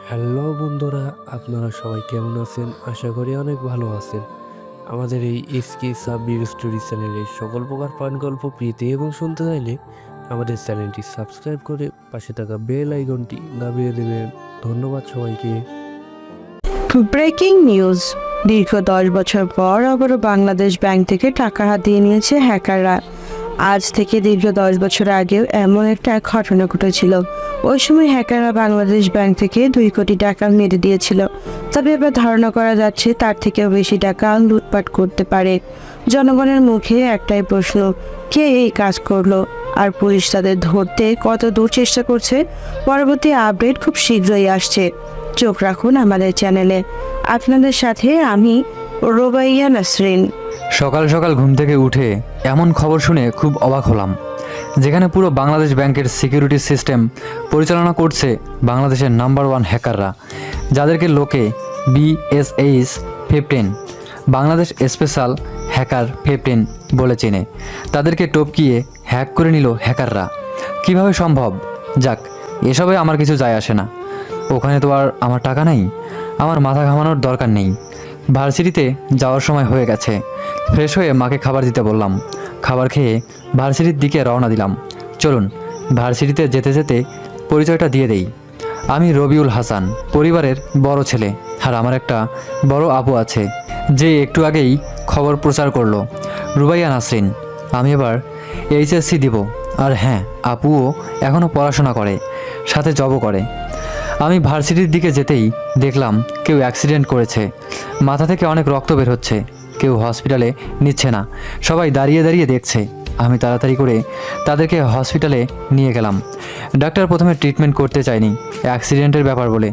Hello বন্ধুরা, আপনারা সবাই কেমন আছেন? আশা করি অনেক ভালো আছেন। আমাদের এই এসকে সাব্বির স্টোরি চ্যানেলে সকল প্রকার ফান গল্প পেতে এবং শুনতে চাইলে আমাদের চ্যানেলটি সাবস্ক্রাইব করে পাশে থাকা বেল আইকনটি দাবিয়ে দেবেন। ধন্যবাদ সবাইকে। Breaking news. দীর্ঘ 10 বছর পর আবারও বাংলাদেশ ব্যাংক থেকে টাকা হাতিয়ে নিয়েছে হ্যাকাররা। আজ থেকে দীর্ঘ 10 বছর আগেও এমন একটা ঘটনা ঘটেছিল। ওই সময় হ্যাকাররা বাংলাদেশ ব্যাংক থেকে 2 কোটি টাকা মেরে দিয়েছিল। তবে এবার ধারণা করা যাচ্ছে তার থেকেও বেশি টাকা লুটপাট করতে পারে। জনগণের মুখে একটাই প্রশ্ন, কে এই কাজ করলো? আর পুলিশ তাদের ধরতে কত দূর চেষ্টা করছে? পরবর্তী আপডেট খুব শীঘ্রই আসছে। চোখ রাখুন আমাদের চ্যানেলে। আপনাদের সাথে আমি রোবাইয়া নাসরিন। সকাল সকাল ঘুম থেকে উঠে এমন খবর শুনে খুব অবাক হলাম, যেখানে পুরো বাংলাদেশ ব্যাংকের সিকিউরিটি সিস্টেম পরিচালনা করছে বাংলাদেশের নাম্বার 1 হ্যাকাররা, যাদেরকে লোকে BSH 15 বাংলাদেশ স্পেশাল হ্যাকার 15 বলে চেনে। তাদেরকে টপকিয়ে হ্যাক করে নিল হ্যাকাররা। কিভাবে সম্ভব? যাক, এসবে আমার কিছু যায় আসে না। ওখানে তো আর আমার টাকা নেই, আমার মাথা ঘামানোর দরকার নেই। ভার্সিটিতে যাওয়ার সময় হয়ে গেছে। ফ্রেশ হয়ে মাকে খাবার দিতে বললাম। খাবার খেয়ে ভার্সিটির দিকে রওনা দিলাম। চলুন, ভার্সিটিতে যেতে যেতে পরিচয়টা দিয়ে দেই। আমি রবিউল হাসান, পরিবারের বড় ছেলে। আর আমার একটা বড় আপু আছে, যে একটু আগেই খবর প্রচার করলো, রুবাইয়া নাসরিন। আমি এবার HSC দিব। আর হ্যাঁ, আপুও এখনও পড়াশোনা করে, সাথে জবও করে। আমি ভার্সিটির দিকে যেতেই দেখলাম কেউ অ্যাক্সিডেন্ট করেছে, মাথা থেকে অনেক রক্ত বের হচ্ছে। কেউ হসপিটালে নিচ্ছে না, সবাই দাঁড়িয়ে দাঁড়িয়ে দেখছে। আমি তাড়াতাড়ি করে তাদেরকে হসপিটালে নিয়ে গেলাম। ডাক্তার প্রথমে ট্রিটমেন্ট করতে চায়নি, অ্যাক্সিডেন্টের ব্যাপার বলে।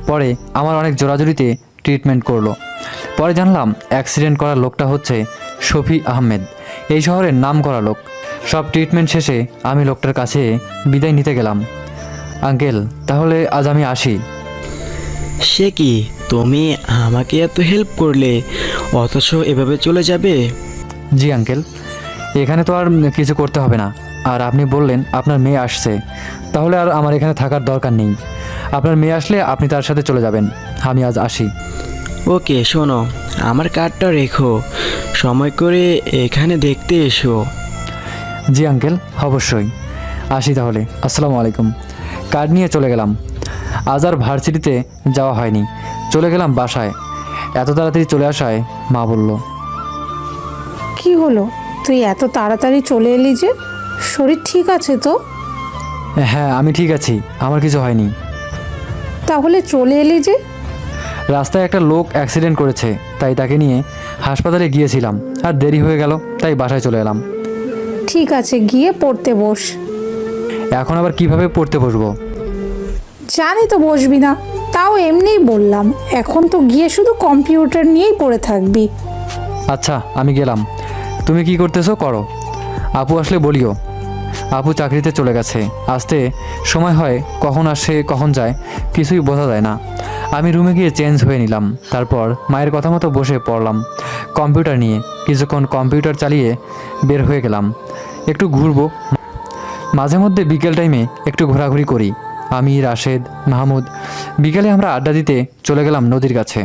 পরে আমার অনেক জোরাজুরিতে ট্রিটমেন্ট করলো। পরে জানলাম অ্যাক্সিডেন্ট করা লোকটা হচ্ছে শফি আহমেদ, এই শহরের নাম করা লোক। সব ট্রিটমেন্ট শেষে আমি লোকটার কাছে বিদায় নিতে গেলাম। আঙ্কেল, তাহলে আজ আমি আসি। সে কি, তুমি আমাকে এত হেল্প করলে অথচ এভাবে চলে যাবে? জি আঙ্কেল, এখানে তো আর কিছু করতে হবে না। আর আপনি বললেন আপনার মেয়ে আসছে, তাহলে আর আমার এখানে থাকার দরকার নেই। আপনার মেয়ে আসলে আপনি তার সাথে চলে যাবেন। আমি আজ আসি। ওকে, শোনো, আমার কার্ডটা রেখো, সময় করে এখানে দেখতে এসো। জি আঙ্কেল, অবশ্যই। আসি তাহলে। আসসালামু আলাইকুম। কার্ড নিয়ে চলে গেলাম। আজ আর ভার্সিটিতে যাওয়া হয়নি, চলে গেলাম বাসায়। এত তাড়াতাড়ি চলে আসায় মা বলল, কি হলো, তুই এত তাড়াতাড়ি চলে এলি যে? শরীর ঠিক আছে তো? হ্যাঁ আমি ঠিক আছি, আমার কিছু হয়নি। তাহলে চলে এলি যে? রাস্তায় একটা লোক অ্যাক্সিডেন্ট করেছে, তাই তাকে নিয়ে হাসপাতালে গিয়েছিলাম। আর দেরি হয়ে গেল, তাই বাসায় চলে এলাম। ঠিক আছে, গিয়ে পড়তে বস। এখন আবার কিভাবে পড়তে বসবো? জানি তো বসবি না, তাও এমনিই বললাম। এখন তো গিয়ে শুধু কম্পিউটার নিয়েই পড়ে থাকবি। আচ্ছা, আমি গেলাম। তুমি কি করতেছো করো, আপু আসলে বলিও। আপু চাকরিতে চলে গেছে, আসতে সময় হয়, কখন আসে কখন যায় কিছুই বোঝা যায় না। আমি রুমে গিয়ে চেঞ্জ হয়ে নিলাম। তারপর মায়ের কথা মতো বসে পড়লাম কম্পিউটার নিয়ে। কিছুক্ষণ কম্পিউটার চালিয়ে বের হয়ে গেলাম, একটু ঘুরবো। মাঝে মধ্যে বিকেল টাইমে একটু ঘোরাঘুরি করি। আমি, রাশেদ, মাহমুদ বিকেলে আমরা আড্ডা দিতে চলে গেলাম নদীর কাছে।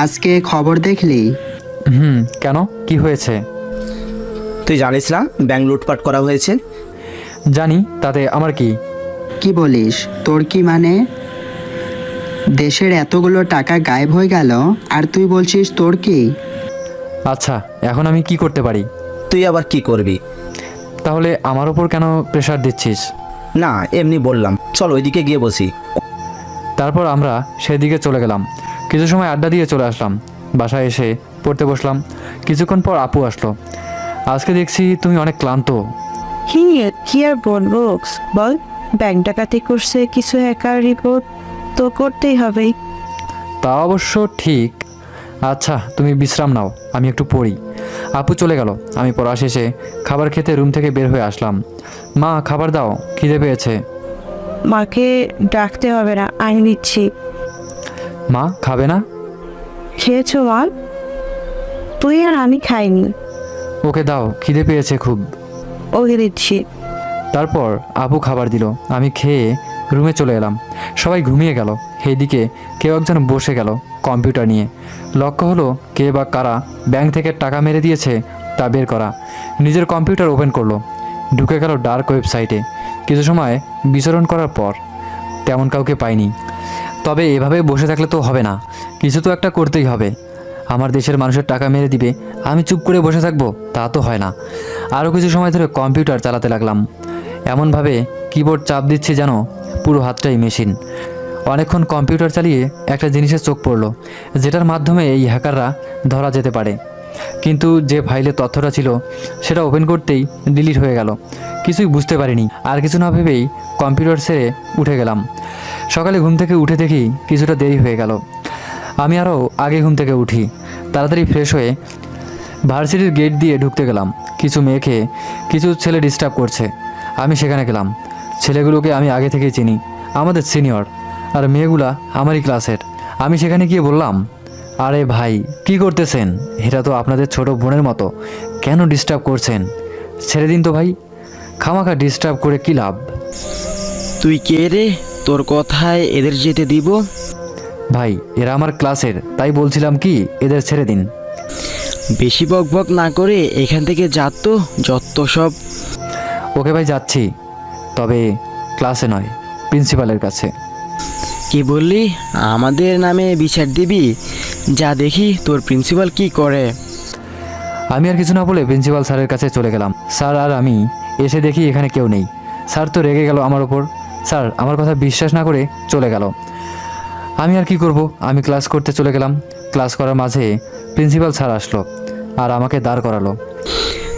আজকে খবর দেখলি? কেন, কি হয়েছে? তুই জানিস না ব্যাংক লুটপাট করা হয়েছে? জানি, তাতে আমার কি? কি বলিস? তোর কি মানে? দেশের এতগুলো টাকা গায়েব হয়ে গেল, আর তুই বলছিস তোর কি? আচ্ছা, এখন আমি কি করতে পারি? তুই আবার কি করবি? তাহলে আমার ওপর কেন প্রেশার দিচ্ছিস? না, এমনি বললাম, চল ওইদিকে গিয়ে বসি। তারপর আমরা সেদিকে চলে গেলাম। কিছু সময় আড্ডা দিয়ে চলে আসলাম। বাসায় এসে পড়তে বসলাম। কিছুক্ষণ পর আপু আসলো। আজকে দেখছি তুমি অনেক ক্লান্ত। কি আর বলবো, বল। ব্যাংক ডাকাতি করছে, কিছু হ্যাকার রিপোর্ট তো করতেই হবেই। তা অবশ্য ঠিক। আচ্ছা, তুমি বিশ্রাম নাও, আমি একটু পড়ি। আপু চলে গেল। আমি পড়া শেষে খাবার খেতে রুম থেকে বের হয়ে আসলাম। মা, খাবার দাও, খিদে পেয়েছে। মাকে ডাকতে হবে না, আমি দিচ্ছি। মা, খাবে না? খেয়েছো মা? তুই আর আমি খাইনি। ওকে দাও, খিদে পেয়েছে খুব। ওকে দিচ্ছি। তারপর আপু খাবার দিল। আমি খেয়ে রুমে চলে এলাম। সবাই ঘুমিয়ে গেল। এইদিকে কেউ একজন বসে গেল কম্পিউটার নিয়ে। লক্ষ্য হলো কে বা কারা ব্যাংক থেকে টাকা মেরে দিয়েছে তা বের করা। নিজের কম্পিউটার ওপেন করলো, ঢুকে গেল ডার্ক ওয়েবসাইটে। কিছু সময় বিচরণ করার পর তেমন কাউকে পাইনি। তবে এভাবে বসে থাকলে তো হবে না, কিছু তো একটা করতেই হবে। আমার দেশের মানুষের টাকা মেরে দিবে, আমি চুপ করে বসে থাকবো তা তো হয় না। আরও কিছু সময় ধরে কম্পিউটার চালাতে লাগলাম। এমনভাবে কিবোর্ড চাপ দিচ্ছি যেন পুরো হাতটাই মেশিন। অনেকক্ষণ কম্পিউটার চালিয়ে একটা জিনিসের চোখ পড়লো, যেটার মাধ্যমে এই হ্যাকাররা ধরা যেতে পারে। কিন্তু যে ফাইলে তথ্যটা ছিল সেটা ওপেন করতেই ডিলিট হয়ে গেল। কিছুই বুঝতে পারিনি। আর কিছু না ভেবেই কম্পিউটার ছেড়ে উঠে গেলাম। সকালে ঘুম থেকে উঠে দেখি কিছুটা দেরি হয়ে গেল। আমি আরও আগে ঘুম থেকে উঠি। তাড়াতাড়ি ফ্রেশ হয়ে ভার্সিটির গেট দিয়ে ঢুকতে গেলাম। কিছু মেয়েকে কিছু ছেলে ডিস্টার্ব করছে। আমি সেখানে গেলাম। ছেলেগুলোকে আমি আগে থেকেই চিনি, আমাদের সিনিয়র, আর মেয়েগুলা আমারই ক্লাসের। আমি সেখানে গিয়ে বললাম, আরে ভাই কি করতেছেন? এটা তো আপনাদের ছোট বোনের মতো, কেন ডিস্টার্ব করছেন? ছেড়ে দিন তো ভাই, খামাখা ডিস্টার্ব করে কী লাভ? তুই কে রে? তোর কথায় এদের যেতে দিব? ভাই এরা আমার ক্লাসের, তাই বলছিলাম কি এদের ছেড়ে দিন। বেশি বক বক না করে এখান থেকে যা তো, যত সব। ওকে ভাই যাচ্ছি, তবে ক্লাসে নয়, প্রিন্সিপালের কাছে। কি বললি? আমাদের নামে বিচার দিবি? যা দেখি তোর প্রিন্সিপাল কি করে। আমি আর কিছু না বলে প্রিন্সিপাল স্যারের কাছে চলে গেলাম। স্যার আর আমি এসে দেখি এখানে কেউ নেই। স্যার তো রেগে গেল আমার ওপর। স্যার আমার কথা বিশ্বাস না করে চলে গেল। আমি আর কি করব, আমি ক্লাস করতে চলে গেলাম। ক্লাস করার মাঝে প্রিন্সিপাল স্যার আসলো আর আমাকে দাঁড় করালো।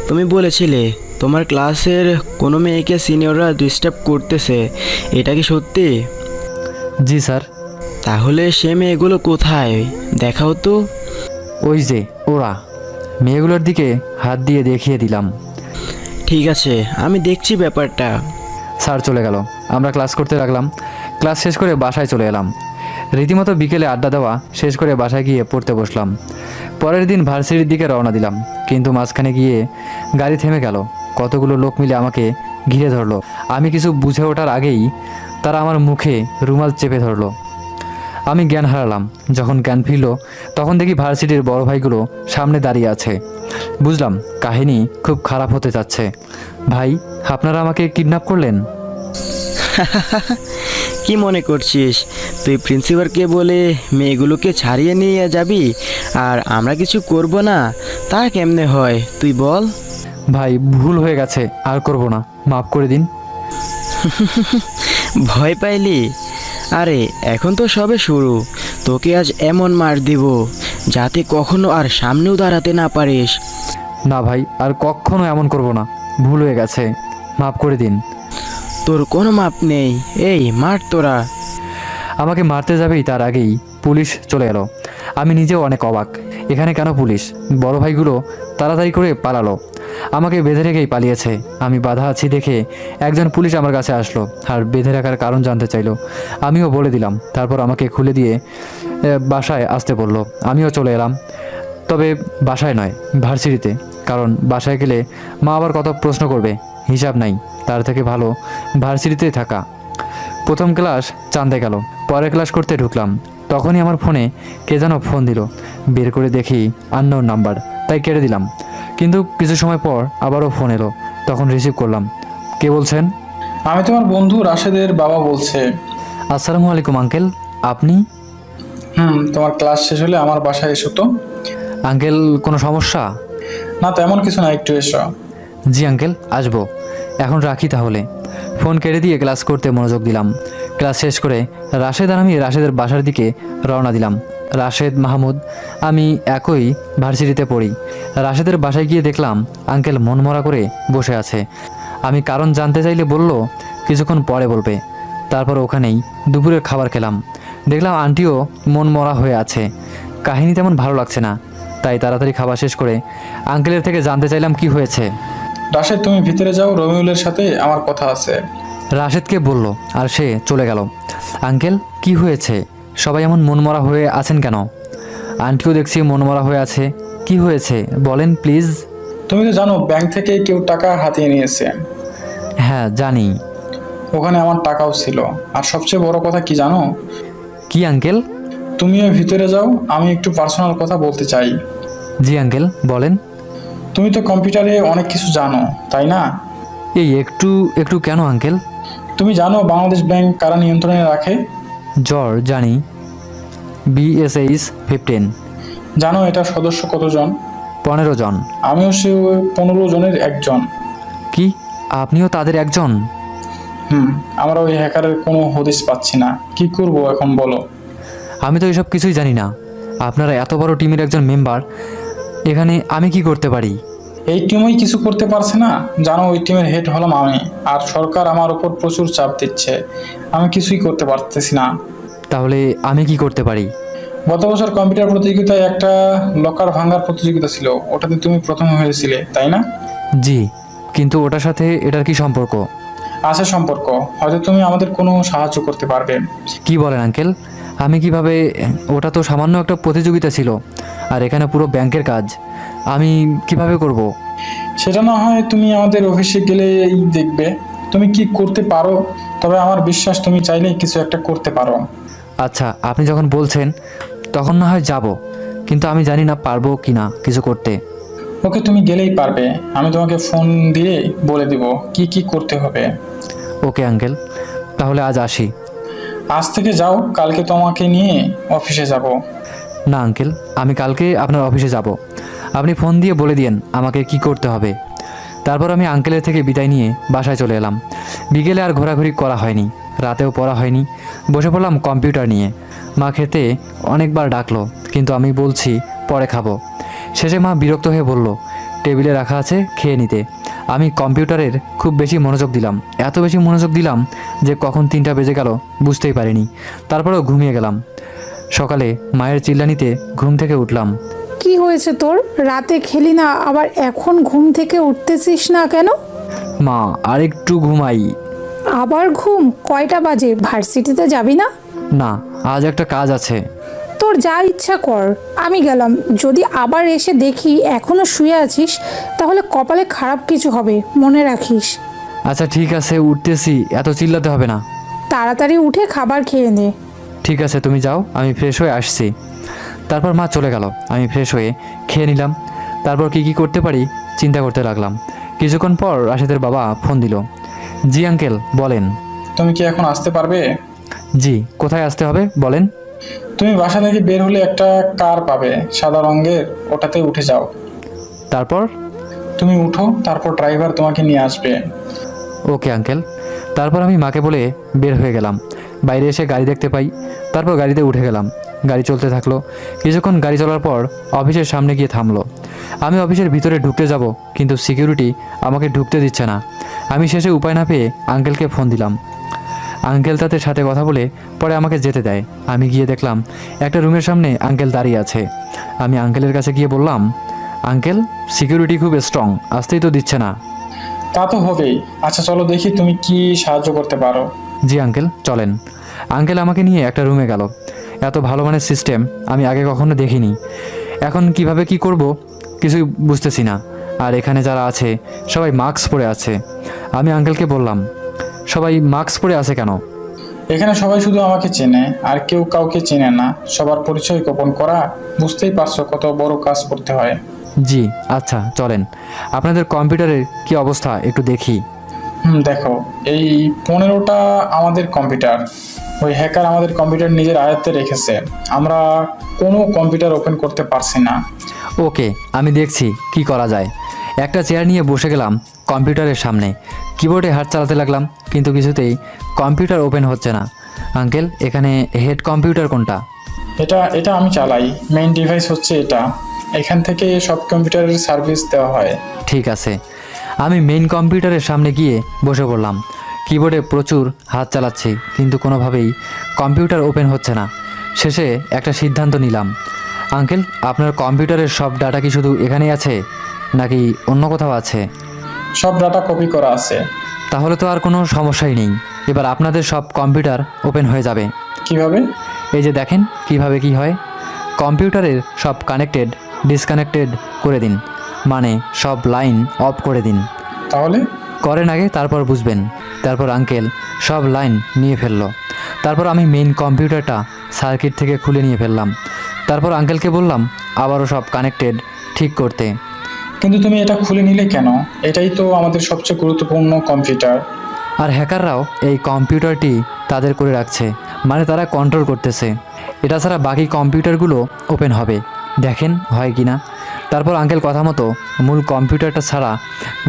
তুমি বলেছিলে তোমার ক্লাসের কোনো মেয়েকে সিনিয়ররা ডিস্টার্ব করতেছে, এটা কি সত্যি? জি স্যার। তাহলে সে মেয়েগুলো কোথায়? দেখাও তো। ওই যে ওরা। মেয়েগুলোর দিকে হাত দিয়ে দেখিয়ে দিলাম। ঠিক আছে, আমি দেখছি ব্যাপারটা। স্যার চলে গেল। আমরা ক্লাস করতে লাগলাম। ক্লাস শেষ করে বাসায় চলে এলাম। রীতিমতো বিকেলে আড্ডা দেওয়া শেষ করে বাসায় গিয়ে পড়তে বসলাম। পরের দিন ভার্সিটির দিকে রওনা দিলাম, কিন্তু মাঝখানে গিয়ে গাড়ি থেমে গেল। কতগুলো লোক মিলে আমাকে ঘিরে ধরলো। আমি কিছু বুঝে ওঠার আগেই তারা আমার মুখে রুমাল চেপে ধরলো। আমি জ্ঞান হারালাম। যখন জ্ঞান ফিরল তখন দেখি ভার্সিটির বড় ভাইগুলো সামনে দাঁড়িয়ে আছে। বুঝলাম কাহিনী খুব খারাপ হতে যাচ্ছে। ভাই আপনারা আমাকে কিডন্যাপ করলেন? কি মনে করছিস তুই প্রিন্সিপালকে বলে মেয়েগুলোকে ছাড়িয়ে নিয়ে যাবি আর আমরা কিছু করব না? তা কেমনে হয় তুই বল? ভাই ভুল হয়ে গেছে, আর করব না, মাফ করে দিন। ভয় পাইলি? আরে এখন তো সবে শুরু। তোকে আজ এমন মার দিব যাতে কখনো আর সামনেও দাঁড়াতে না পারিস। না ভাই, আর কখনো এমন করব না, ভুল হয়ে গেছে, মাফ করে দিন। তোর কোনো মাপ নেই, এই মার তোরা। আমাকে মারতে যাবেই তার আগেই পুলিশ চলে এলো। আমি নিজেও অনেক অবাক, এখানে কেন পুলিশ? বড় ভাইগুলো তাড়াতাড়ি করে পালালো, আমাকে বেঁধে রেখেই পালিয়েছে। আমি বাধা আছি দেখে একজন পুলিশ আমার কাছে আসলো আর বেঁধে রাখার কারণ জানতে চাইলো। আমিও বলে দিলাম। তারপর আমাকে খুলে দিয়ে বাসায় আসতে বললো। আমিও চলে এলাম, তবে বাসায় নয়, ভার্সিটিতে। কারণ বাসায় গেলে মা আবার কত প্রশ্ন করবে, হিসাব নাই। তার থেকে ভালো ভার্সিটিতেই থাকা। প্রথম ক্লাস চাঁদে গেল। পরের ক্লাস করতে ঢুকলাম, তখনই আমার ফোনে কে যেন ফোন দিল। বের করে দেখি আননোন নাম্বার, তাই কেটে দিলাম। কিন্তু কিছু সময় পর আবারও ফোন এলো, তখন রিসিভ করলাম। কে বলছেন? আমি তোমার বন্ধু রাশেদের বাবা বলছে। আসসালামু আলাইকুম আঙ্কেল, আপনি? তোমার ক্লাস শেষ হলে আমার বাসায় এসো তো। আঙ্কেল কোনো সমস্যা? না তেমন কিছু না, একটু এসো। জি আঙ্কেল, আসবো। এখন রাখি তাহলে। ফোন কেটে দিয়ে ক্লাস করতে মনোযোগ দিলাম। ক্লাস শেষ করে রাশেদ আর আমি রাশেদের বাসার দিকে রওনা দিলাম। রাশেদ মাহমুদ আমি একই ভার্সিটিতে পড়ি। রাশেদের বাসায় গিয়ে দেখলাম আঙ্কেল মনমরা করে বসে আছে। আমি কারণ জানতে চাইলে বলল কিছুক্ষণ পরে বলবে। তারপর ওখানেই দুপুরের খাবার খেলাম। দেখলাম আন্টিও মনমরা হয়ে আছে। কাহিনী তেমন ভালো লাগছে না, তাই তাড়াতাড়ি খাবার শেষ করে আঙ্কেলের থেকে জানতে চাইলাম কি হয়েছে। রাশেদ তুমি ভিতরে যাও, রবিউলের সাথে আমার কথা আছে। রাশেদকে বলল আর সে চলে গেল। আঙ্কেল কি হয়েছে? সবাই এমন মনমরা হয়ে আছেন কেন? আন্টিও দেখছি মনমরা হয়ে আছে। কি হয়েছে বলেন প্লিজ। তুমি তো জানো ব্যাংক থেকে কেউ টাকা হাতিয়ে নিয়েছে। হ্যাঁ জানি। ওখানে আমার টাকাও ছিল। আর সবচেয়ে বড় কথা কি জানো? কি আঙ্কেল? তুমিও ভিতরে যাও, আমি একটু পার্সোনাল কথা বলতে চাই। জি আঙ্কেল, বলেন। তুমি তো কম্পিউটারে অনেক কিছু জানো, তাই না? এই একটু একটু কেন আঙ্কেল? তুমি জানো বাংলাদেশ ব্যাংক কারা নিয়ন্ত্রণে রাখে? জ্বর জানি, BSH 15। জানো এটা সদস্য কতজন? 15 জন। আমিও সে 15 জনের একজন। কি, আপনিও তাদের একজন? আমরা ওই হ্যাকারের কোনো হদিস পাচ্ছি না, কি করব এখন বলো? আমি তো এসব কিছুই জানি না। আপনারা এত বড় টিমের একজন মেম্বার, এখানে আমি কি করতে পারি? এই টিমই কিছু করতে পারছে না। জানো ওই টিমের হেড হলাম আমি, আর সরকার আমার উপর প্রচুর চাপ দিচ্ছে। আমি কিছুই করতে পারতেছি না। তাহলে আমি কি করতে পারি? গত বছর কম্পিউটার প্রতিযোগিতায় একটা লকার ভাঙার প্রতিযোগিতা ছিল, ওটাতে তুমি প্রথম হয়েছিলে, তাই না? জি, কিন্তু ওটার সাথে এটার কি সম্পর্ক? আছে সম্পর্ক, হয়তো তুমি আমাদের কোনো সাহায্য করতে পারবে। কি বলেন আঙ্কেল? আমি কিভাবে? ওটা তো সামান্য একটা প্রতিযোগিতা ছিল, আর এখানে পুরো ব্যাংকের কাজ। আমি কিভাবে করব? সেটা না হয় তুমি আমাদের অফিসে গেলেই দেখবে তুমি কি করতে পারো। তবে আমার বিশ্বাস তুমি চাইলেই কিছু একটা করতে পারো। আচ্ছা, আপনি যখন বলছেন তখন না হয় যাব, কিন্তু আমি জানি না পারবো কি না কিছু করতে। ওকে, তুমি গেলেই পারবে। আমি তোমাকে ফোন দিয়ে বলে দিব কি কি করতে হবে। ওকে আঙ্কেল, তাহলে আজ আসি। আজ থেকে যাও, কালকে তোমাকে নিয়ে অফিসে যাব। না আঙ্কেল, আমি কালকে আপনার অফিসে যাব। আপনি ফোন দিয়ে বলে দিয়েন আমাকে কি করতে হবে। তারপর আমি আঙ্কেলের থেকে বিদায় নিয়ে বাসায় চলে এলাম। বিকেলে আর ঘোরাঘুরি করা হয়নি, রাতেও পড়া হয়নি। বসে পড়লাম কম্পিউটার নিয়ে। মা খেতে অনেকবার ডাকলো, কিন্তু আমি বলছি পরে খাবো। শেষে মা বিরক্ত হয়ে বলল টেবিলে রাখা আছে, খেয়ে নিতে। আমি কম্পিউটারের খুব বেশি মনোযোগ দিলাম, এত বেশি মনোযোগ দিলাম যে কখন 3টা বেজে গেল বুঝতেই পারিনি। তারপরেও ঘুমিয়ে গেলাম। সকালে মায়ের চিল্লানিতে ঘুম থেকে উঠলাম। কি হয়েছে তোর? রাতে খেলি না, আবার এখন ঘুম থেকে উঠতেছিস না কেন? মা, আরেকটু ঘুমাই। আবার ঘুম? কয়টা বাজে? ভার্সিটিতে যাবি না? না, আজ একটা কাজ আছে। তোর যা ইচ্ছা কর, আমি গেলাম। যদি আবার এসে দেখি এখনো শুয়ে আছিস, তাহলে কপালে খারাপ কিছু হবে, মনে রাখিস। আচ্ছা ঠিক আছে, উঠতেছি, এত চিল্লাতে হবে না। তাড়াতাড়ি উঠে খাবার খেয়ে নে। ঠিক আছে, তুমি যাও, আমি ফ্রেশ হয়ে আসছি। তারপর মা চলে গেল, আমি ফ্রেশ হয়ে খেয়ে নিলাম। তারপর কি করতে পারি চিন্তা করতে লাগলাম। কিছুক্ষণ পর রাশেদের বাবা ফোন দিল। জি আঙ্কেল, বলেন। তুমি কি এখন আসতে পারবে? জি, কোথায় আসতে হবে বলেন। তুমি বাসা থেকে বের হলে একটা কার পাবে, সাদা রঙের, ওটাতে উঠে যাও। তারপর? তুমি উঠো, তারপর ড্রাইভার তোমাকে নিয়ে আসবে। Okay uncle. তারপর আমি মাকে বলে বের হয়ে গেলাম। বাইরে এসে গাড়ি দেখতে পাই, তারপর গাড়িতে উঠে গেলাম। গাড়ি চলতে থাকলো। কিছুক্ষণ গাড়ি চলার পর অফিসের সামনে গিয়ে থামলো। আমি অফিসের ভিতরে ঢুকতে যাব, কিন্তু সিকিউরিটি আমাকে ঢুকতে দিচ্ছে না। আমি শেষে উপায় না পেয়ে আঙ্কেলকে ফোন দিলাম। আঙ্কেল তাদের সাথে কথা বলে পরে আমাকে যেতে দেয়। আমি গিয়ে দেখলাম একটা রুমের সামনে আঙ্কেল দাঁড়িয়ে আছে। আমি আঙ্কেলের কাছে গিয়ে বললাম, আঙ্কেল, সিকিউরিটি খুব স্ট্রং, আসতেই তো দিচ্ছে না। তা তো হবেই। আচ্ছা চলো দেখি তুমি কি সাহায্য করতে পারো। জি আঙ্কেল, চলেন। আঙ্কেল আমাকে নিয়ে একটা রুমে গেল। এত ভালো মানের সিস্টেম আমি আগে কখনো দেখিনি। এখন কিভাবে কি করব কিছুই বুঝতেছি না। আর এখানে যারা আছে সবাই মাস্ক পরে আছে। আমি আঙ্কেলকে বললাম, সবাই মাস্ক পরে আছে কেন? এখানে সবাই শুধু আমাকে চেনে, আর কেউ কাউকে চেনে না। সবার পরিচয় গোপন করা, বুঝতেই পারছো কত বড় কাজ করতে হয়। জি আচ্ছা, চলেন। আপনাদের কম্পিউটারের কি অবস্থা একটু দেখি। দেখো, এই 15টা আমাদের কম্পিউটার। ওই হ্যাকার আমাদের কম্পিউটার নিজের আয়ত্তে রেখেছে। আমরা কোনো কম্পিউটার ওপেন করতে পারছি না। ওকে, আমি দেখছি কি করা যায়। একটা চেয়ার নিয়ে বসে গেলাম কম্পিউটারের সামনে। কিবোর্ডে হাত চালাতে লাগলাম, কিন্তু কিছুতেই কম্পিউটার ওপেন হচ্ছে না। আঙ্কেল, এখানে হেড কম্পিউটার কোনটা? এটা আমি চালাই। মেইন ডিভাইস হচ্ছে এটা। এখান থেকে সব কম্পিউটারের সার্ভিস দেওয়া হয়। ঠিক আছে। আমি মেইন কম্পিউটারের সামনে গিয়ে বসে পড়লাম। কিবোর্ডে প্রচুর হাত চালাচ্ছি, কিন্তু কোনোভাবেই কম্পিউটার ওপেন হচ্ছে না। শেষে একটা সিদ্ধান্ত নিলাম। আঙ্কেল, আপনার কম্পিউটারের সব ডাটা কি শুধু এখানেই আছে, নাকি অন্য কোথাও আছে? সব ডাটা কপি করা আছে। তাহলে তো আর কোনো সমস্যাই নেই। এবার আপনাদের সব কম্পিউটার ওপেন হয়ে যাবে। কিভাবে? এই যে দেখেন কিভাবে কি হয়। কম্পিউটারের সব কানেক্টেড ডিসকানেক্টেড করে দিন, মানে সব লাইন অফ করে দিন। তাহলে করেন আগে, তারপর বুঝবেন। তারপর আঙ্কেল সব লাইন নিয়ে ফেললো। তারপর আমি মেইন কম্পিউটারটা সার্কিট থেকে খুলে নিয়ে ফেললাম। তারপর আঙ্কেলকে বললাম আবারও সব কানেক্টেড ঠিক করতে। কিন্তু তুমি এটা খুলে নিলে কেন? এটাই তো আমাদের সবচেয়ে গুরুত্বপূর্ণ কম্পিউটার। আর হ্যাকাররাও এই কম্পিউটারটি তাদের করে রাখছে, মানে তারা কন্ট্রোল করতেছে। এটা ছাড়া বাকি কম্পিউটারগুলো ওপেন হবে, দেখেন হয় কি না। তারপর আঙ্কেল কথা মতো মূল কম্পিউটারটা ছাড়া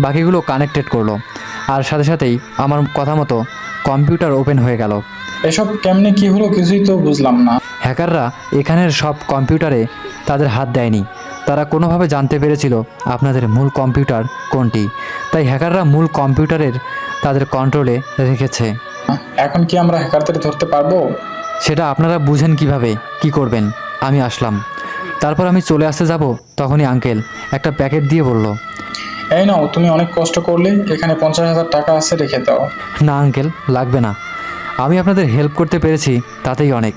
বাকিগুলো কানেক্টেড করলো, আর সাথে সাথেই আমার কথা মতো কম্পিউটার ওপেন হয়ে গেল। এসব কেমনে কি হলো কিছুই তো বুঝলাম না। হ্যাকাররা এখানের সব কম্পিউটারে তাদের হাত দেয়নি, তারা কোনোভাবে জানতে পেরেছিল আপনাদের মূল কম্পিউটার কোনটি, তাই হ্যাকাররা মূল কম্পিউটারের তাদের কন্ট্রোলে রেখেছে। এখন কি আমরা হ্যাকারদের ধরতে পারবো? সেটা আপনারা বুঝেন কিভাবে, কি করবেন। আমি আসলাম, তারপর আমি চলে আসতে যাব, তখনই আঙ্কেল একটা প্যাকেট দিয়ে বলল, এই নাও, তুমি অনেক কষ্ট করলে, এখানে 50,000 টাকা আছে, রেখে দাও। না আঙ্কেল, লাগবে না, আমি আপনাদের হেল্প করতে পেরেছি তাতেই অনেক।